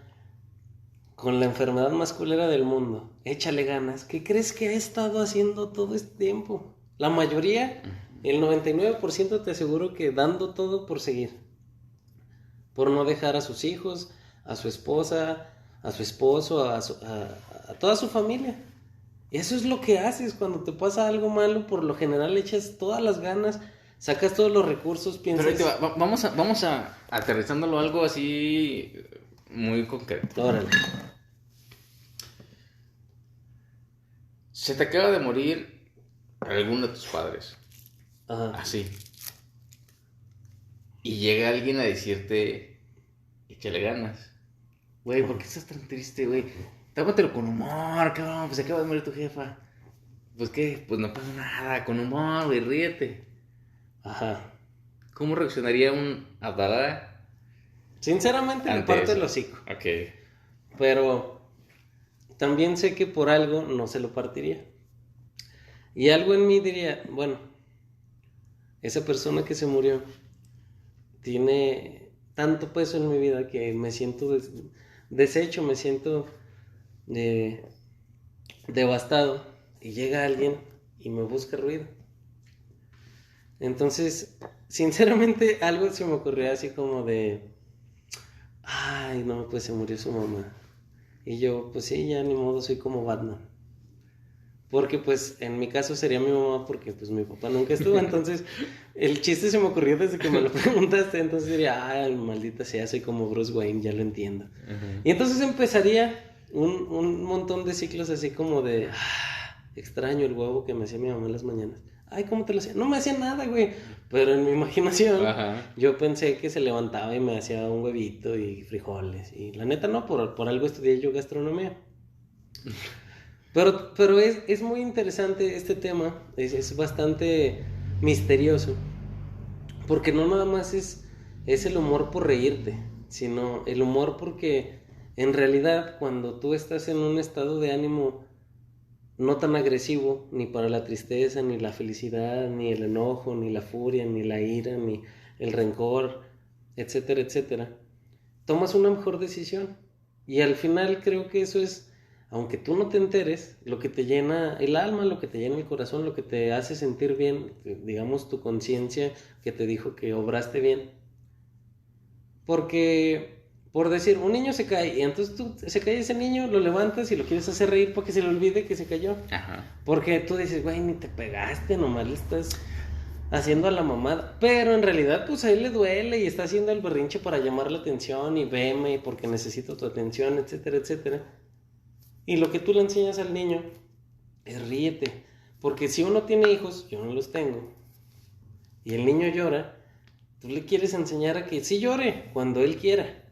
con la enfermedad más culera del mundo, échale ganas, ¿qué crees que ha estado haciendo todo este tiempo? La mayoría, el 99% te aseguro que dando todo por seguir, por no dejar a sus hijos, a su esposa, a su esposo, a toda su familia. Y eso es lo que haces cuando te pasa algo malo, por lo general echas todas las ganas, sacas todos los recursos, piensas... Pero ahí te va, vamos a aterrizándolo a algo así muy concreto. Órale. Se te acaba de morir alguno de tus padres. Ajá. Así. Y llega alguien a decirte, échale ganas. Güey, ¿por qué estás tan triste, güey? Tómatelo con humor, cabrón, pues se acaba de morir tu jefa. Pues qué, pues no pasa nada, con humor, güey, ríete. Ajá. ¿Cómo reaccionaría un Abdalá Sinceramente me ante parto eso? el hocico. Ok. Pero también sé que por algo no se lo partiría. Y algo en mí diría, bueno, esa persona que se murió tiene tanto peso en mi vida que me siento deshecho, me siento devastado. Y llega alguien y me busca ruido. Entonces, sinceramente, algo se me ocurrió así como de... Ay, no, pues se murió su mamá. Y yo, pues sí, ya ni modo, soy como Batman. Porque pues en mi caso sería mi mamá porque pues mi papá nunca estuvo. Entonces el chiste se me ocurrió desde que me lo preguntaste. Entonces diría, ay, maldita sea, soy como Bruce Wayne, ya lo entiendo. Uh-huh. Y entonces empezaría un montón de ciclos así como de, extraño el huevo que me hacía mi mamá en las mañanas. Ay, ¿cómo te lo hacía? No me hacía nada, güey. Pero en mi imaginación, Ajá. yo pensé que se levantaba y me hacía un huevito y frijoles. Y la neta no, por algo estudié yo gastronomía. Pero es muy interesante este tema, es bastante misterioso, porque no nada más es el humor por reírte, sino el humor porque en realidad cuando tú estás en un estado de ánimo no tan agresivo, ni para la tristeza, ni la felicidad, ni el enojo, ni la furia, ni la ira, ni el rencor, etcétera, etcétera, tomas una mejor decisión. Y al final creo que eso es, aunque tú no te enteres, lo que te llena el alma, lo que te llena el corazón, lo que te hace sentir bien, digamos tu conciencia que te dijo que obraste bien. Porque, por decir, un niño se cae y entonces tú se cae ese niño, lo levantas y lo quieres hacer reír para que se le olvide que se cayó. Ajá. Porque tú dices, güey, ni te pegaste, nomás le estás haciendo a la mamada. Pero en realidad, pues a él le duele y está haciendo el berrinche para llamar la atención y veme porque necesito tu atención, etcétera, etcétera. Y lo que tú le enseñas al niño es ríete. Porque si uno tiene hijos, yo no los tengo, y el niño llora, tú le quieres enseñar a que sí llore cuando él quiera,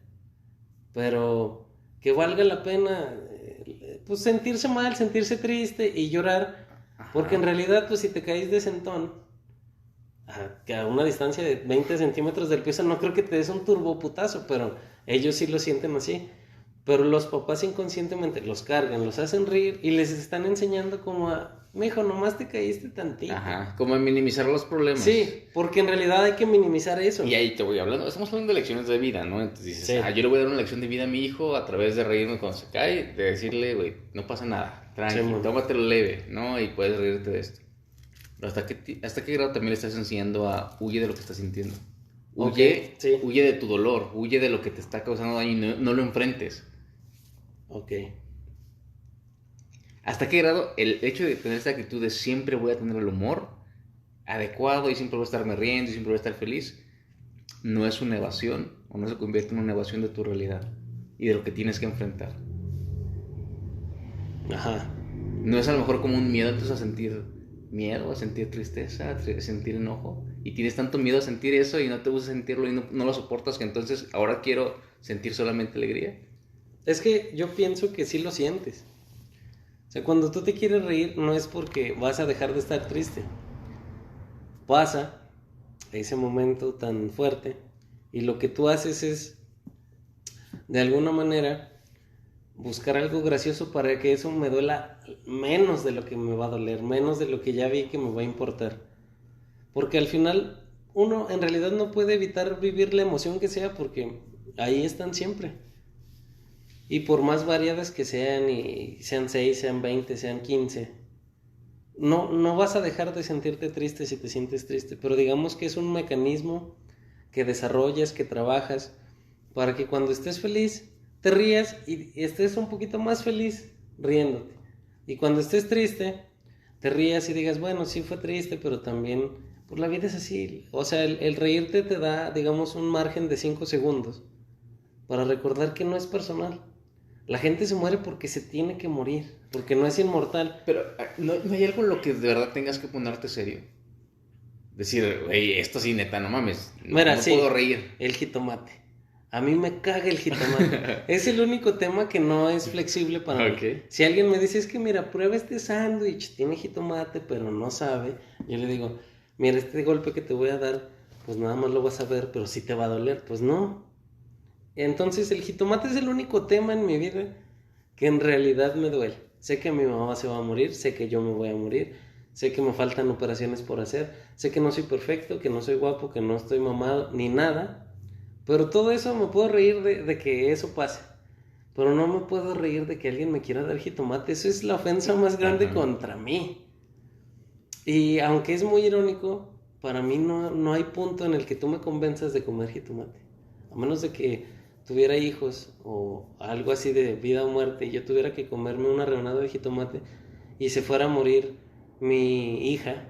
pero que valga la pena pues sentirse mal, sentirse triste y llorar. Porque en realidad, pues si te caes de sentón, que a una distancia de 20 centímetros del piso, no creo que te des un turboputazo, pero ellos sí lo sienten así. Pero los papás inconscientemente los cargan, los hacen reír y les están enseñando como a, mijo, nomás te caíste tantito. Ajá, como a minimizar los problemas. Sí, porque en realidad hay que minimizar eso. Y ahí te voy hablando, estamos hablando de lecciones de vida, ¿no? Entonces dices, Sí. yo le voy a dar una lección de vida a mi hijo a través de reírme cuando se cae, de decirle, güey, no pasa nada, tranquilo, Sí, tómatelo leve, ¿no? Y puedes reírte de esto. Pero ¿hasta qué grado también le estás enseñando a huye de lo que estás sintiendo? Huye, Ok, sí. huye de tu dolor, huye de lo que te está causando daño y no lo enfrentes. Ok. ¿Hasta qué grado el hecho de tener esta actitud de siempre voy a tener el humor adecuado y siempre voy a estarme riendo y siempre voy a estar feliz, no es una evasión o no se convierte en una evasión de tu realidad y de lo que tienes que enfrentar? Ajá. No es a lo mejor como un miedo entonces a sentir miedo, a sentir tristeza, a sentir enojo, y tienes tanto miedo a sentir eso y no te gusta sentirlo y no lo soportas, que entonces ahora quiero sentir solamente alegría. Es que yo pienso que sí lo sientes. O sea, cuando tú te quieres reír, no es porque vas a dejar de estar triste. Pasa ese momento tan fuerte y lo que tú haces es, de alguna manera, buscar algo gracioso para que eso me duela menos de lo que me va a doler, menos de lo que ya vi que me va a importar. Porque al final, uno en realidad no puede evitar vivir la emoción que sea porque ahí están siempre. Y por más variadas que sean, y sean 6, sean 20, sean 15, no vas a dejar de sentirte triste si te sientes triste, pero digamos que es un mecanismo que desarrollas, que trabajas, para que cuando estés feliz te rías y estés un poquito más feliz riéndote. Y cuando estés triste, te rías y digas, bueno, sí fue triste, pero también, pues la vida es así. O sea, el reírte te da, digamos, un margen de 5 segundos para recordar que no es personal. La gente se muere porque se tiene que morir, porque no es inmortal. Pero no hay algo en lo que de verdad tengas que ponerte serio. Decir, güey, esto sí, neta, no mames. Mira, No sí, puedo reír. el jitomate. A mí me caga el jitomate. Es el único tema que no es flexible para mí. Ok. Si alguien me dice, es que mira, prueba este sándwich, tiene jitomate, pero no sabe, yo le digo, mira, este golpe que te voy a dar, pues nada más lo vas a ver, pero sí te va a doler. Pues no. Entonces el jitomate es el único tema en mi vida que en realidad me duele. Sé que mi mamá se va a morir, sé que yo me voy a morir, sé que me faltan operaciones por hacer, sé que no soy perfecto, que no soy guapo, que no estoy mamado, ni nada. Pero todo eso me puedo reír de que eso pase. Pero no me puedo reír de que alguien me quiera dar jitomate. Eso es la ofensa más grande contra mí. Y aunque es muy irónico, para mí no hay punto en el que tú me convenzas de comer jitomate. A menos de que tuviera hijos o algo así de vida o muerte y yo tuviera que comerme una rebanada de jitomate y se fuera a morir mi hija,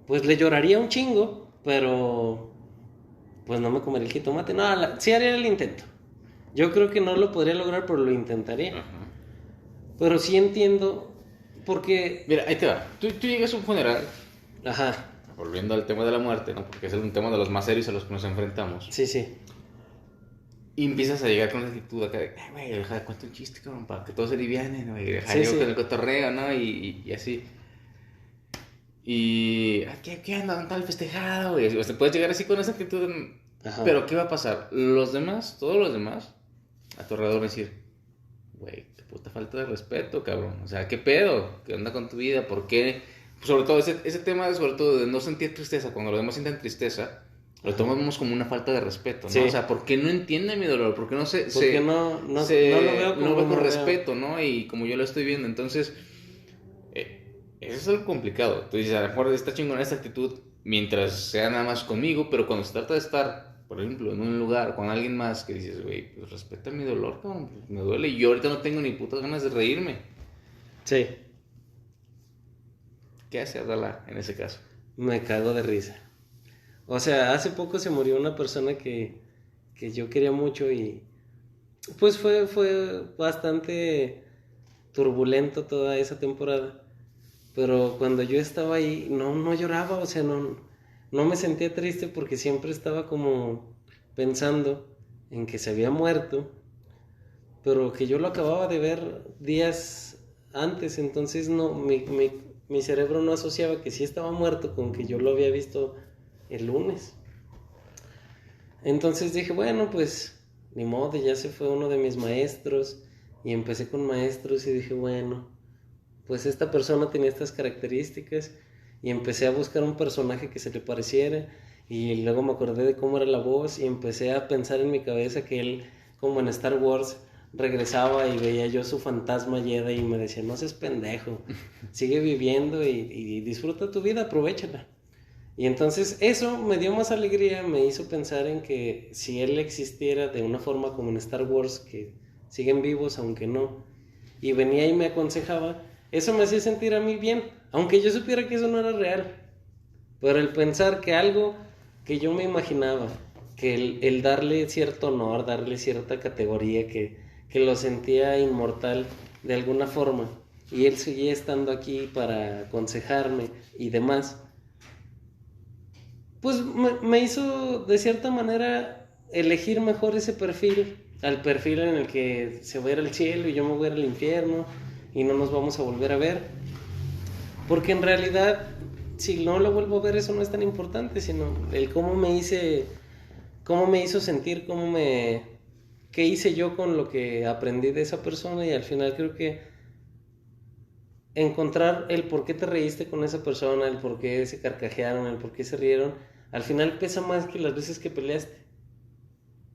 pues le lloraría un chingo, pero pues no me comería el jitomate. No, sí haría el intento. Yo creo que no lo podría lograr, pero lo intentaría. Ajá. Pero sí entiendo, porque... Mira, ahí te va. Tú llegas a un funeral, Ajá, volviendo al tema de la muerte, ¿no? Porque es un tema de los más serios a los que nos enfrentamos. sí, sí. Y empiezas a llegar con una actitud acá de, "Ay, güey, deja de cuento un chiste, cabrón, para que todo se aliviane, ¿no? Y deja Sí, yo sí. con el cotorreo, ¿no? Y así. Y, ¿qué anda? ¿Dónde está el festejado? Güey? O sea, puedes llegar así con esa actitud. Ajá. Pero, ¿qué va a pasar? Los demás, todos los demás, a tu alrededor van a decir, güey, qué puta falta de respeto, cabrón. O sea, ¿qué pedo? ¿Qué onda con tu vida? ¿Por qué? Sobre todo, ese tema, sobre todo, de no sentir tristeza, cuando los demás sienten tristeza, lo tomamos como una falta de respeto, ¿no? Sí. O sea, ¿por qué no entiende mi dolor? ¿Por qué no Porque no lo veo como no lo veo lo con veo. respeto, ¿no? Y como yo lo estoy viendo, entonces, eso es algo complicado. Tú dices, a lo mejor está chingona esta actitud mientras sea nada más conmigo, pero cuando se trata de estar, por ejemplo, en un lugar con alguien más que dices, güey, pues respeta mi dolor, cabrón, pues, me duele y yo ahorita no tengo ni putas ganas de reírme. Sí, ¿Qué hace Adala en ese caso? me cago de risa. O sea, hace poco se murió una persona que yo quería mucho y pues fue bastante turbulento toda esa temporada. Pero cuando yo estaba ahí, no lloraba, o sea, no me sentía triste porque siempre estaba como pensando en que se había muerto, pero que yo lo acababa de ver días antes, entonces mi cerebro no asociaba que sí estaba muerto con que yo lo había visto el lunes. Entonces dije, bueno, pues ni modo, ya se fue uno de mis maestros y empecé con maestros y dije, bueno, pues esta persona tenía estas características y empecé a buscar un personaje que se le pareciera y luego me acordé de cómo era la voz y empecé a pensar en mi cabeza que él, como en Star Wars, regresaba y veía yo su fantasma Jedi y me decía, no seas pendejo, sigue viviendo y disfruta tu vida, aprovéchala. Y entonces eso me dio más alegría, me hizo pensar en que si él existiera de una forma como en Star Wars, que siguen vivos aunque no, y venía y me aconsejaba, eso me hacía sentir a mí bien, aunque yo supiera que eso no era real. Pero el pensar que algo que yo me imaginaba, que el darle cierto honor, darle cierta categoría, que lo sentía inmortal de alguna forma, y él seguía estando aquí para aconsejarme y demás, pues me hizo de cierta manera elegir mejor ese perfil, al perfil en el que se va a ir al cielo y yo me voy a ir al infierno y no nos vamos a volver a ver. Porque en realidad, si no lo vuelvo a ver, eso no es tan importante, sino el cómo me hizo sentir, qué hice yo con lo que aprendí de esa persona, y al final creo que encontrar el por qué te reíste con esa persona, el por qué se carcajearon, el por qué se rieron, al final pesa más que las veces que peleaste.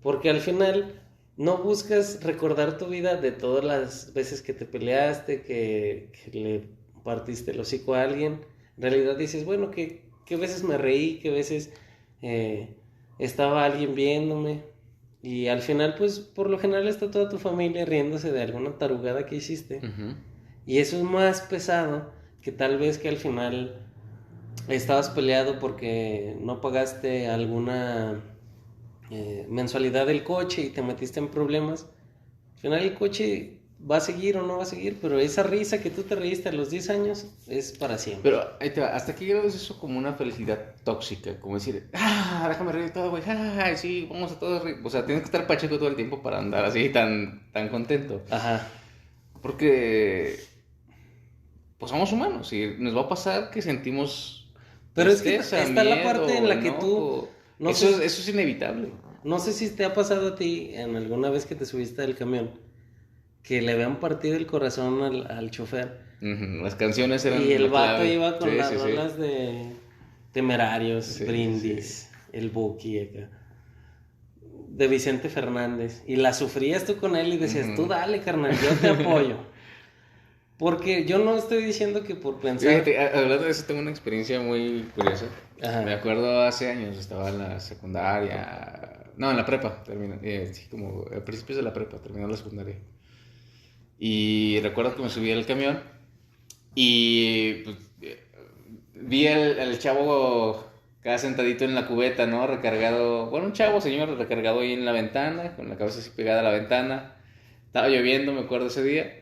Porque al final no buscas recordar tu vida de todas las veces que te peleaste, que le partiste el hocico a alguien. En realidad dices, bueno, que veces me reí, que veces eh, estaba alguien viéndome. Y al final, pues, por lo general está toda tu familia riéndose de alguna tarugada que hiciste. Ujú. Y eso es más pesado que tal vez que al final estabas peleado porque no pagaste alguna mensualidad del coche y te metiste en problemas. Al final el coche va a seguir o no va a seguir, pero esa risa que tú te reíste a los 10 años es para siempre. Pero ahí te va, ¿hasta qué grado es eso como una felicidad tóxica? Como decir, déjame reír todo, güey, sí, vamos a todos reír. O sea, tienes que estar pacheco todo el tiempo para andar así tan contento. Ajá. Porque, pues somos humanos y nos va a pasar que sentimos Pero es que tristeza, está la miedo, parte en la que tú, enojo. no Eso, sé, eso es inevitable. no sé si te ha pasado a ti en alguna vez que te subiste del camión, que le habían partido el corazón al chofer Ujú, las canciones eran y el la vato clave. iba con Sí, las sí, sí. rolas de Temerarios, Sí, sí. Brindis, El Buki acá, de Vicente Fernández, y la sufrías tú con él y decías, tú Ujú. dale, carnal, yo te apoyo. Porque yo no estoy diciendo que por pensar... Fíjate, hablando de eso, tengo una experiencia muy curiosa. Me Ajá. acuerdo hace años, estaba en la secundaria, no, en la prepa, sí, como a principios de la prepa, terminó la secundaria. Y recuerdo que me subí al camión y pues, vi al chavo cada sentadito en la cubeta, ¿no? Recargado, bueno, un chavo, señor, recargado ahí en la ventana, con la cabeza así pegada a la ventana. Estaba lloviendo, me acuerdo ese día.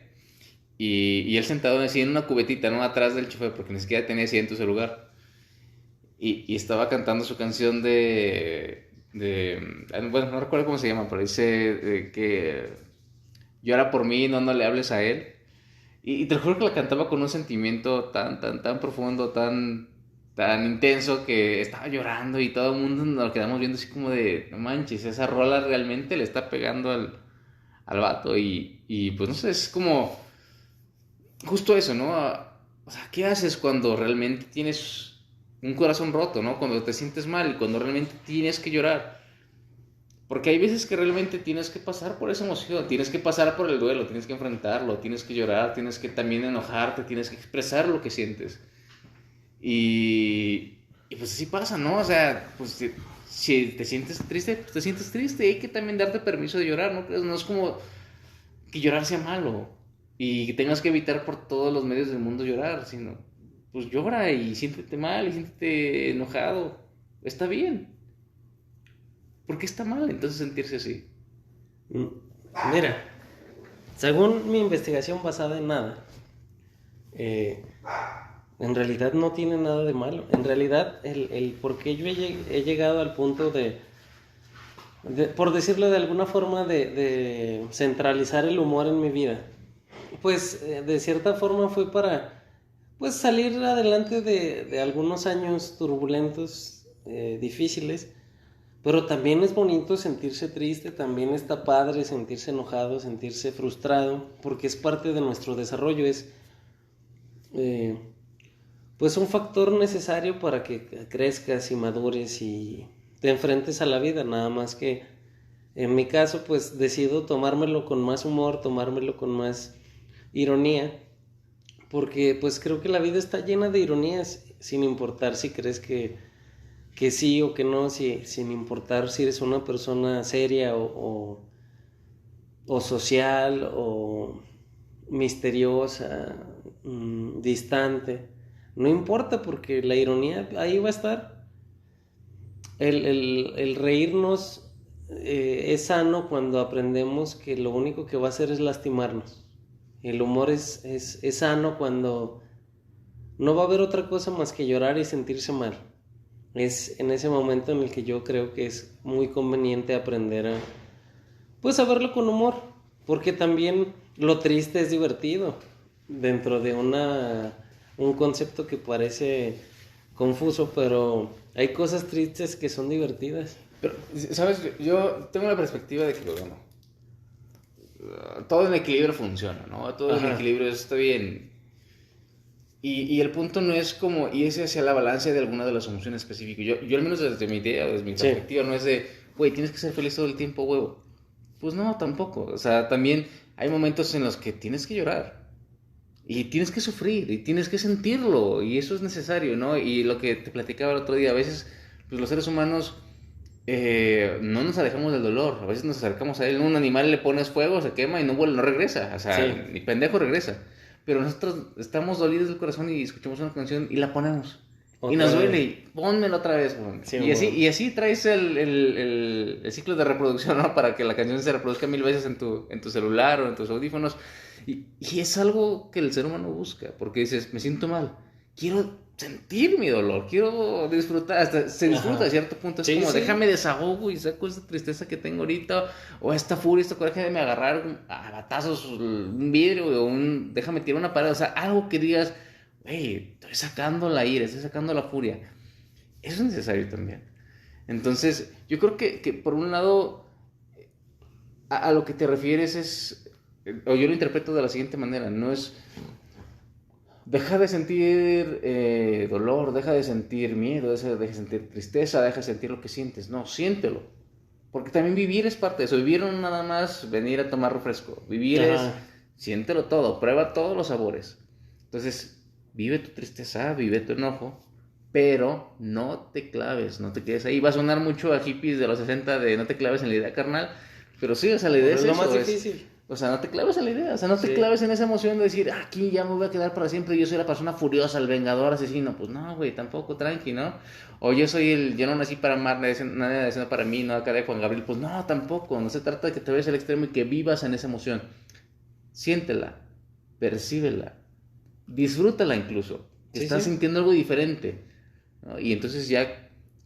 Y él sentado así en una cubetita, ¿no? Atrás del chofer, porque ni siquiera tenía asiento ese lugar. Y estaba cantando su canción bueno, no recuerdo cómo se llama, pero dice que llora por mí, no le hables a él. Y te lo juro que la cantaba con un sentimiento tan profundo, tan intenso que estaba llorando y todo el mundo nos quedamos viendo así como de, no manches, esa rola realmente le está pegando al vato. Y pues no sé, es como justo eso, ¿no? O sea, ¿qué haces cuando realmente tienes un corazón roto, ¿no? Cuando te sientes mal y cuando realmente tienes que llorar. Porque hay veces que realmente tienes que pasar por esa emoción, tienes que pasar por el duelo, tienes que enfrentarlo, tienes que llorar, tienes que también enojarte, tienes que expresar lo que sientes. Y pues así pasa, ¿no? O sea, pues si te sientes triste, pues te sientes triste. Hay que también darte permiso de llorar, ¿no? No es como que llorar sea malo y que tengas que evitar por todos los medios del mundo llorar, sino pues llora y siéntete mal y siéntete enojado. Está bien. ¿Por qué está mal entonces sentirse así? Mm, Mira, según mi investigación basada en nada, eh, en realidad no tiene nada de malo. En realidad, el por qué yo he llegado al punto por decirlo de alguna forma, de centralizar el humor en mi vida, pues de cierta forma fue para pues salir adelante de algunos años turbulentos, difíciles, pero también es bonito sentirse triste, también está padre sentirse enojado, sentirse frustrado, porque es parte de nuestro desarrollo, es eh, pues un factor necesario para que crezcas y madures y te enfrentes a la vida, nada más que en mi caso pues decido tomármelo con más humor, tomármelo con más ironía, porque pues creo que la vida está llena de ironías, sin importar si crees que sí o que no, sin importar si eres una persona seria o social o misteriosa, distante. No importa porque la ironía ahí va a estar. El reírnos es sano cuando aprendemos que lo único que va a hacer es lastimarnos. El humor es sano cuando no va a haber otra cosa más que llorar y sentirse mal. Es en ese momento en el que yo creo que es muy conveniente aprender pues a verlo con humor, porque también lo triste es divertido dentro de un concepto que parece confuso, pero hay cosas tristes que son divertidas. Pero, ¿sabes? Yo tengo la perspectiva de que, bueno, todo en equilibrio funciona, ¿no? Todo en Ajá. equilibrio está bien. Y el punto no es como irse hacia la balanza de alguna de las emociones específicas. Yo al menos desde mi idea, desde mi Sí. perspectiva, no es de, güey, tienes que ser feliz todo el tiempo, huevo. Pues no, tampoco. O sea, también hay momentos en los que tienes que llorar. Y tienes que sufrir, y tienes que sentirlo, y eso es necesario, ¿no? Y lo que te platicaba el otro día, a veces, pues los seres humanos no nos alejamos del dolor, a veces nos acercamos a él, un animal le pones fuego, se quema y no vuelve, no regresa, o sea, Sí. ni pendejo regresa. Pero nosotros estamos dolidos del corazón y escuchamos una canción y la ponemos. Y Otra nos vez. duele, y pónmela otra vez, güey. Sí, Y así traes el ciclo de reproducción, ¿no? Para que la canción se reproduzca 1000 veces en tu celular o en tus audífonos. Y es algo que el ser humano busca, porque dices, me siento mal, quiero sentir mi dolor, quiero disfrutar, hasta se disfruta Ajá. a cierto punto, es Sí, como, sí. déjame desahogo y saco esta tristeza que tengo ahorita, o esta furia, esta coraje de me agarrar a batazos un vidrio, o déjame tirar una pared, o sea, algo que digas, hey, estoy sacando la ira, estoy sacando la furia. Eso es necesario también. Entonces, yo creo que por un lado, a lo que te refieres es, o yo lo interpreto de la siguiente manera, no es, deja de sentir dolor, deja de sentir miedo, deja de sentir tristeza, deja de sentir lo que sientes, no, siéntelo. Porque también vivir es parte de eso, vivir no es nada más venir a tomar refresco, vivir es, Ajá. siéntelo todo, prueba todos los sabores. Entonces, vive tu tristeza, vive tu enojo, pero no te claves, no te quedes ahí. Va a sonar mucho a hippies de los 60 de no te claves en la idea carnal, pero sí, o sea, la idea Pero es es lo eso, más es, difícil. o sea, no te claves en la idea, o sea, no te Sí. claves en esa emoción de decir, aquí ya me voy a quedar para siempre, yo soy la persona furiosa, el vengador, asesino. Pues no, güey, tampoco, tranqui, ¿no? O yo no nací para amar, nadie nació para mí, no acá de Juan Gabriel. Pues no, tampoco, no se trata de que te vayas al extremo y que vivas en esa emoción. Siéntela, percíbela, disfrútala incluso, Sí, estás sí. sintiendo algo diferente, ¿no? Y entonces ya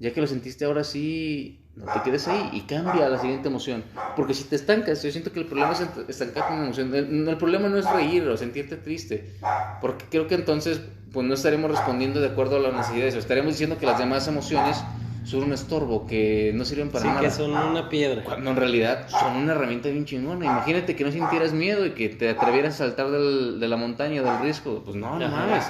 que lo sentiste ahora sí, no te quedes ahí y cambia a la siguiente emoción. Porque si te estancas, yo siento que el problema es estancarte en una emoción. El problema no es reír o sentirte triste, porque creo que entonces pues no estaremos respondiendo de acuerdo a las necesidades, o estaremos diciendo que las demás emociones son un estorbo, que no sirven para Sí, nada. que son una piedra. Cuando en realidad son una herramienta bien chingona. Imagínate que no sintieras miedo y que te atrevieras a saltar de la montaña, del risco. Pues no, no Ajá. mames.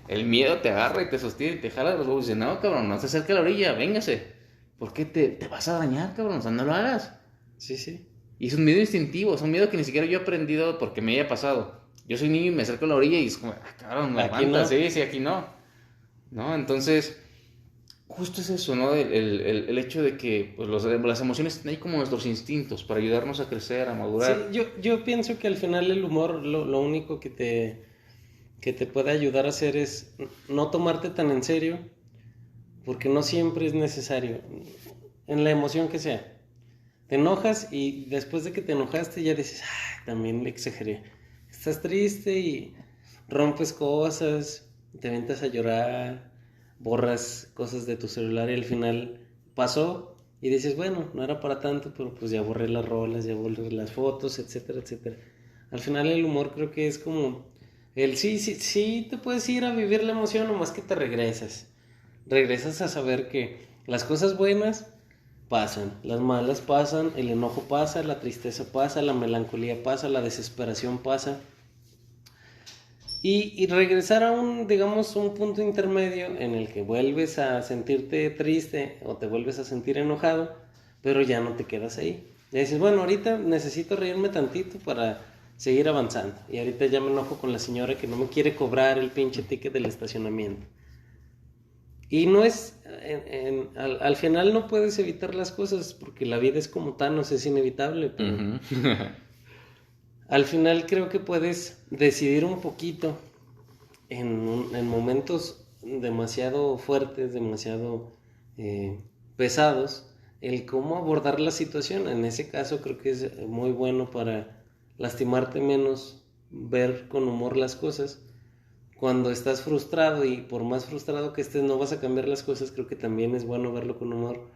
El miedo te agarra y te sostiene y te jala de los huevos y dice, no, cabrón, no se acerque a la orilla, véngase. ¿Por qué te vas a dañar, cabrón? O sea, no lo hagas. Sí, sí. Y es un miedo instintivo, es un miedo que ni siquiera yo he aprendido porque me haya pasado. Yo soy niño y me acerco a la orilla y es como, ah, cabrón, me Aquí aguanta, no. sí, sí, aquí no. ¿No? Entonces, justo es eso, ¿no? El hecho de que pues, las emociones están ahí como nuestros instintos para ayudarnos a crecer, a Sí, madurar. yo pienso que al final el humor lo único que te puede ayudar a hacer es no tomarte tan en serio, porque no siempre es necesario, en la emoción que sea. Te enojas y después de que te enojaste ya dices, ay, también le exageré. Estás triste y rompes cosas, te avientas a llorar, borras cosas de tu celular y al final pasó y dices, bueno, no era para tanto, pero pues ya borré las rolas, ya borré las fotos, etcétera, etcétera. Al final el humor creo que es como el sí te puedes ir a vivir la emoción, nomás que te regresas. Regresas a saber que las cosas buenas pasan, las malas pasan, el enojo pasa, la tristeza pasa, la melancolía pasa, la desesperación pasa. Y regresar a digamos, un punto intermedio en el que vuelves a sentirte triste o te vuelves a sentir enojado, pero ya no te quedas ahí. Y dices, bueno, ahorita necesito reírme tantito para seguir avanzando. Y ahorita ya me enojo con la señora que no me quiere cobrar el pinche ticket del estacionamiento. Y no es, al final no puedes evitar las cosas porque la vida es como Thanos, es inevitable, pero al final creo que puedes decidir un poquito en momentos demasiado fuertes, demasiado pesados, el cómo abordar la situación. En ese caso creo que es muy bueno para lastimarte menos, ver con humor las cosas. Cuando estás frustrado y por más frustrado que estés no vas a cambiar las cosas, creo que también es bueno verlo con humor.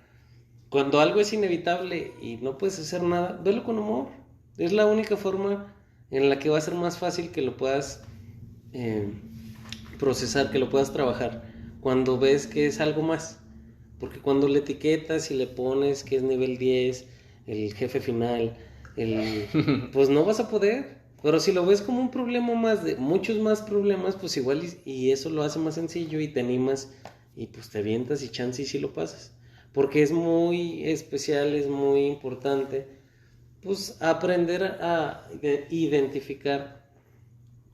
Cuando algo es inevitable y no puedes hacer nada, velo con humor. Es la única forma en la que va a ser más fácil que lo puedas procesar, que lo puedas trabajar. Cuando ves que es algo más. Porque cuando le etiquetas y le pones que es nivel 10, el jefe final, pues no vas a poder. Pero si lo ves como un problema más de muchos más problemas, pues igual y eso lo hace más sencillo y te animas y pues te avientas y chance y sí lo pasas. Porque es muy especial, es muy importante pues aprender a identificar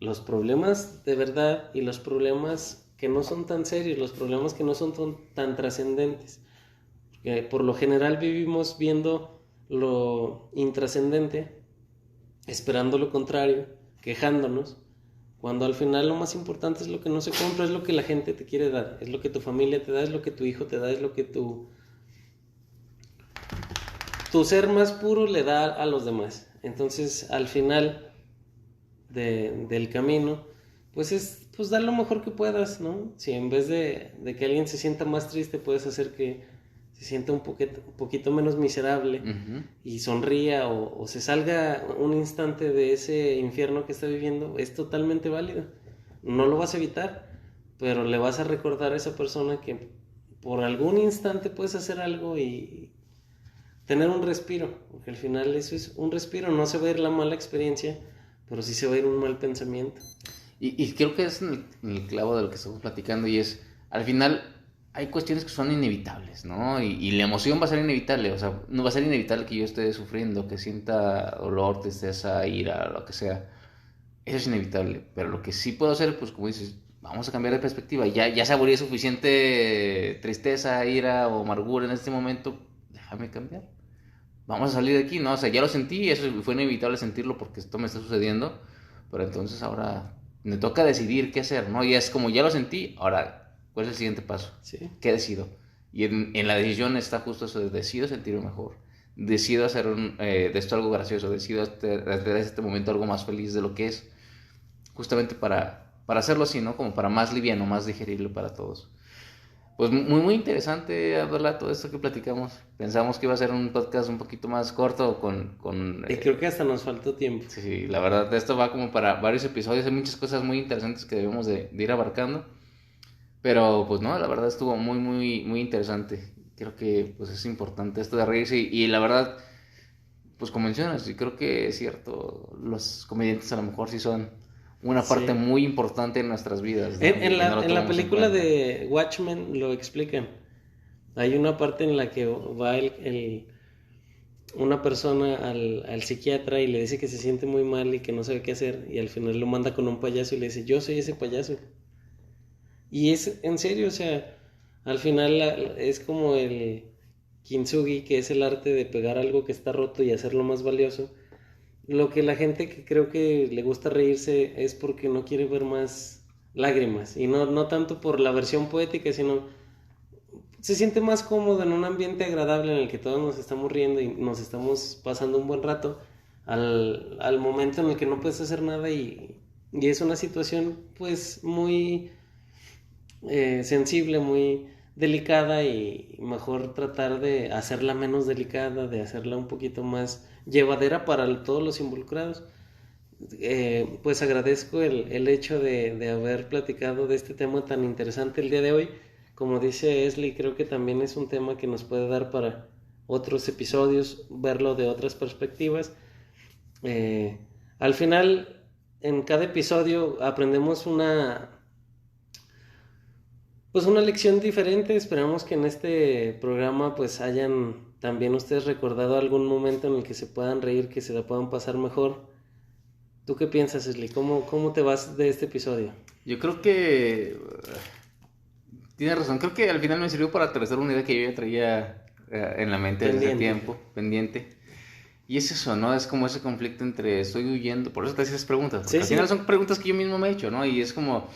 los problemas de verdad y los problemas que no son tan serios, los problemas que no son tan trascendentes. Porque por lo general vivimos viendo lo intrascendente, esperando lo contrario, quejándonos, cuando al final lo más importante es lo que no se compra, es lo que la gente te quiere dar, es lo que tu familia te da, es lo que tu hijo te da, es lo que tu ser más puro le da a los demás. Entonces, al final del camino, pues es pues dar lo mejor que puedas, ¿no? Si en vez de que alguien se sienta más triste, puedes hacer que se sienta un poquito menos miserable y sonría o se salga un instante de ese infierno que está viviendo, es totalmente válido. No lo vas a evitar, pero le vas a recordar a esa persona que por algún instante puedes hacer algo y tener un respiro, porque al final eso es un respiro, no se va a ir la mala experiencia, pero sí se va a ir un mal pensamiento. Y creo que es en el clavo de lo que estamos platicando y es, al final hay cuestiones que son inevitables, ¿no? Y la emoción va a ser inevitable, o sea, no va a ser inevitable que yo esté sufriendo, que sienta dolor, tristeza, ira, lo que sea. Eso es inevitable, pero lo que sí puedo hacer, pues como dices, vamos a cambiar de perspectiva. Ya saboreé suficiente tristeza, ira o amargura en este momento, déjame cambiar. Vamos a salir de aquí, ¿no? O sea, ya lo sentí, eso fue inevitable sentirlo porque esto me está sucediendo, pero entonces ahora me toca decidir qué hacer, ¿no? Y es como ya lo sentí, ahora, ¿cuál es el siguiente paso? Sí. ¿Qué decido? Y en la decisión está justo eso de decido sentirme mejor, decido hacer de esto algo gracioso, decido hacer este momento algo más feliz de lo que es, justamente para hacerlo así, ¿no? Como para más liviano, más digerible para todos. Pues muy interesante, ¿verdad? Todo esto que platicamos. Pensamos que iba a ser un podcast un poquito más corto Y creo que hasta nos faltó tiempo. Sí, la verdad, esto va como para varios episodios. Hay muchas cosas muy interesantes que debemos de ir abarcando. Pero pues no, la verdad estuvo muy interesante. Creo que pues es importante esto de reírse. Y la verdad, pues como mencionas, y creo que es cierto, los comediantes a lo mejor sí son una parte Sí. muy importante en nuestras vidas, ¿no? En Y no lo en la tomamos en película cuenta. de Watchmen lo explican. Hay una parte en la que va una persona al psiquiatra y le dice que se siente muy mal y que no sabe qué hacer y al final lo manda con un payaso y le dice, yo soy ese payaso. Y es en serio, o sea, al final es como el kintsugi, que es el arte de pegar algo que está roto y hacerlo más valioso. Lo que la gente que creo que le gusta reírse es porque no quiere ver más lágrimas y no tanto por la versión poética, sino se siente más cómodo en un ambiente agradable en el que todos nos estamos riendo y nos estamos pasando un buen rato al momento en el que no puedes hacer nada y es una situación pues muy sensible, muy delicada y mejor tratar de hacerla menos delicada, de hacerla un poquito más llevadera para todos los involucrados. Pues agradezco el hecho de haber platicado de este tema tan interesante el día de hoy. Como dice Esli, creo que también es un tema que nos puede dar para otros episodios, verlo de otras perspectivas. Al final, en cada episodio aprendemos pues una lección diferente. Esperamos que en este programa pues hayan también ustedes recordado algún momento en el que se puedan reír, que se la puedan pasar mejor. ¿Tú qué piensas, Esli? ¿Cómo te vas de este episodio? Yo creo que tienes razón. Creo que al final me sirvió para aterrizar una idea que yo ya traía en la mente desde hace tiempo, pendiente. Y es eso, ¿no? Es como ese conflicto entre estoy huyendo, por eso te hacía esas preguntas, porque Sí, al sí. final son preguntas que yo mismo me he hecho, ¿no? Y es como,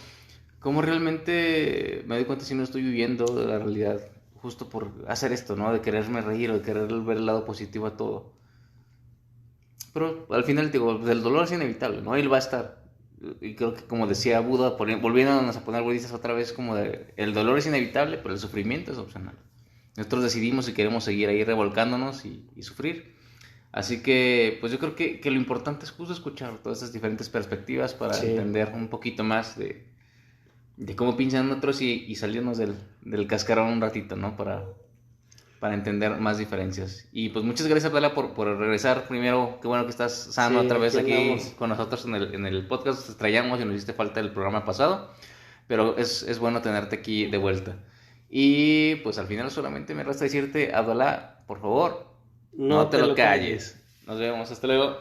¿cómo realmente me doy cuenta si no estoy huyendo de la realidad? Justo por hacer esto, ¿no? De quererme reír o de querer ver el lado positivo a todo. Pero al final, digo, el dolor es inevitable, ¿no? Él va a estar. Y creo que como decía Buda, volviéndonos a poner budistas otra vez, como de, el dolor es inevitable, pero el sufrimiento es opcional. Nosotros decidimos si queremos seguir ahí revolcándonos y sufrir. Así que, pues yo creo que lo importante es justo escuchar todas estas diferentes perspectivas para Sí. entender un poquito más de cómo piensan otros y salirnos del cascarón un ratito, ¿no? Para entender más diferencias. Y pues muchas gracias, Bela, por regresar. Primero, qué bueno que estás sano Sí, otra vez aquí andamos. con nosotros en el podcast. Te extrañamos y nos hiciste falta el programa pasado, pero es bueno tenerte aquí de vuelta. Y pues al final solamente me resta decirte, Adolá, por favor, no te lo calles. Nos vemos, hasta luego.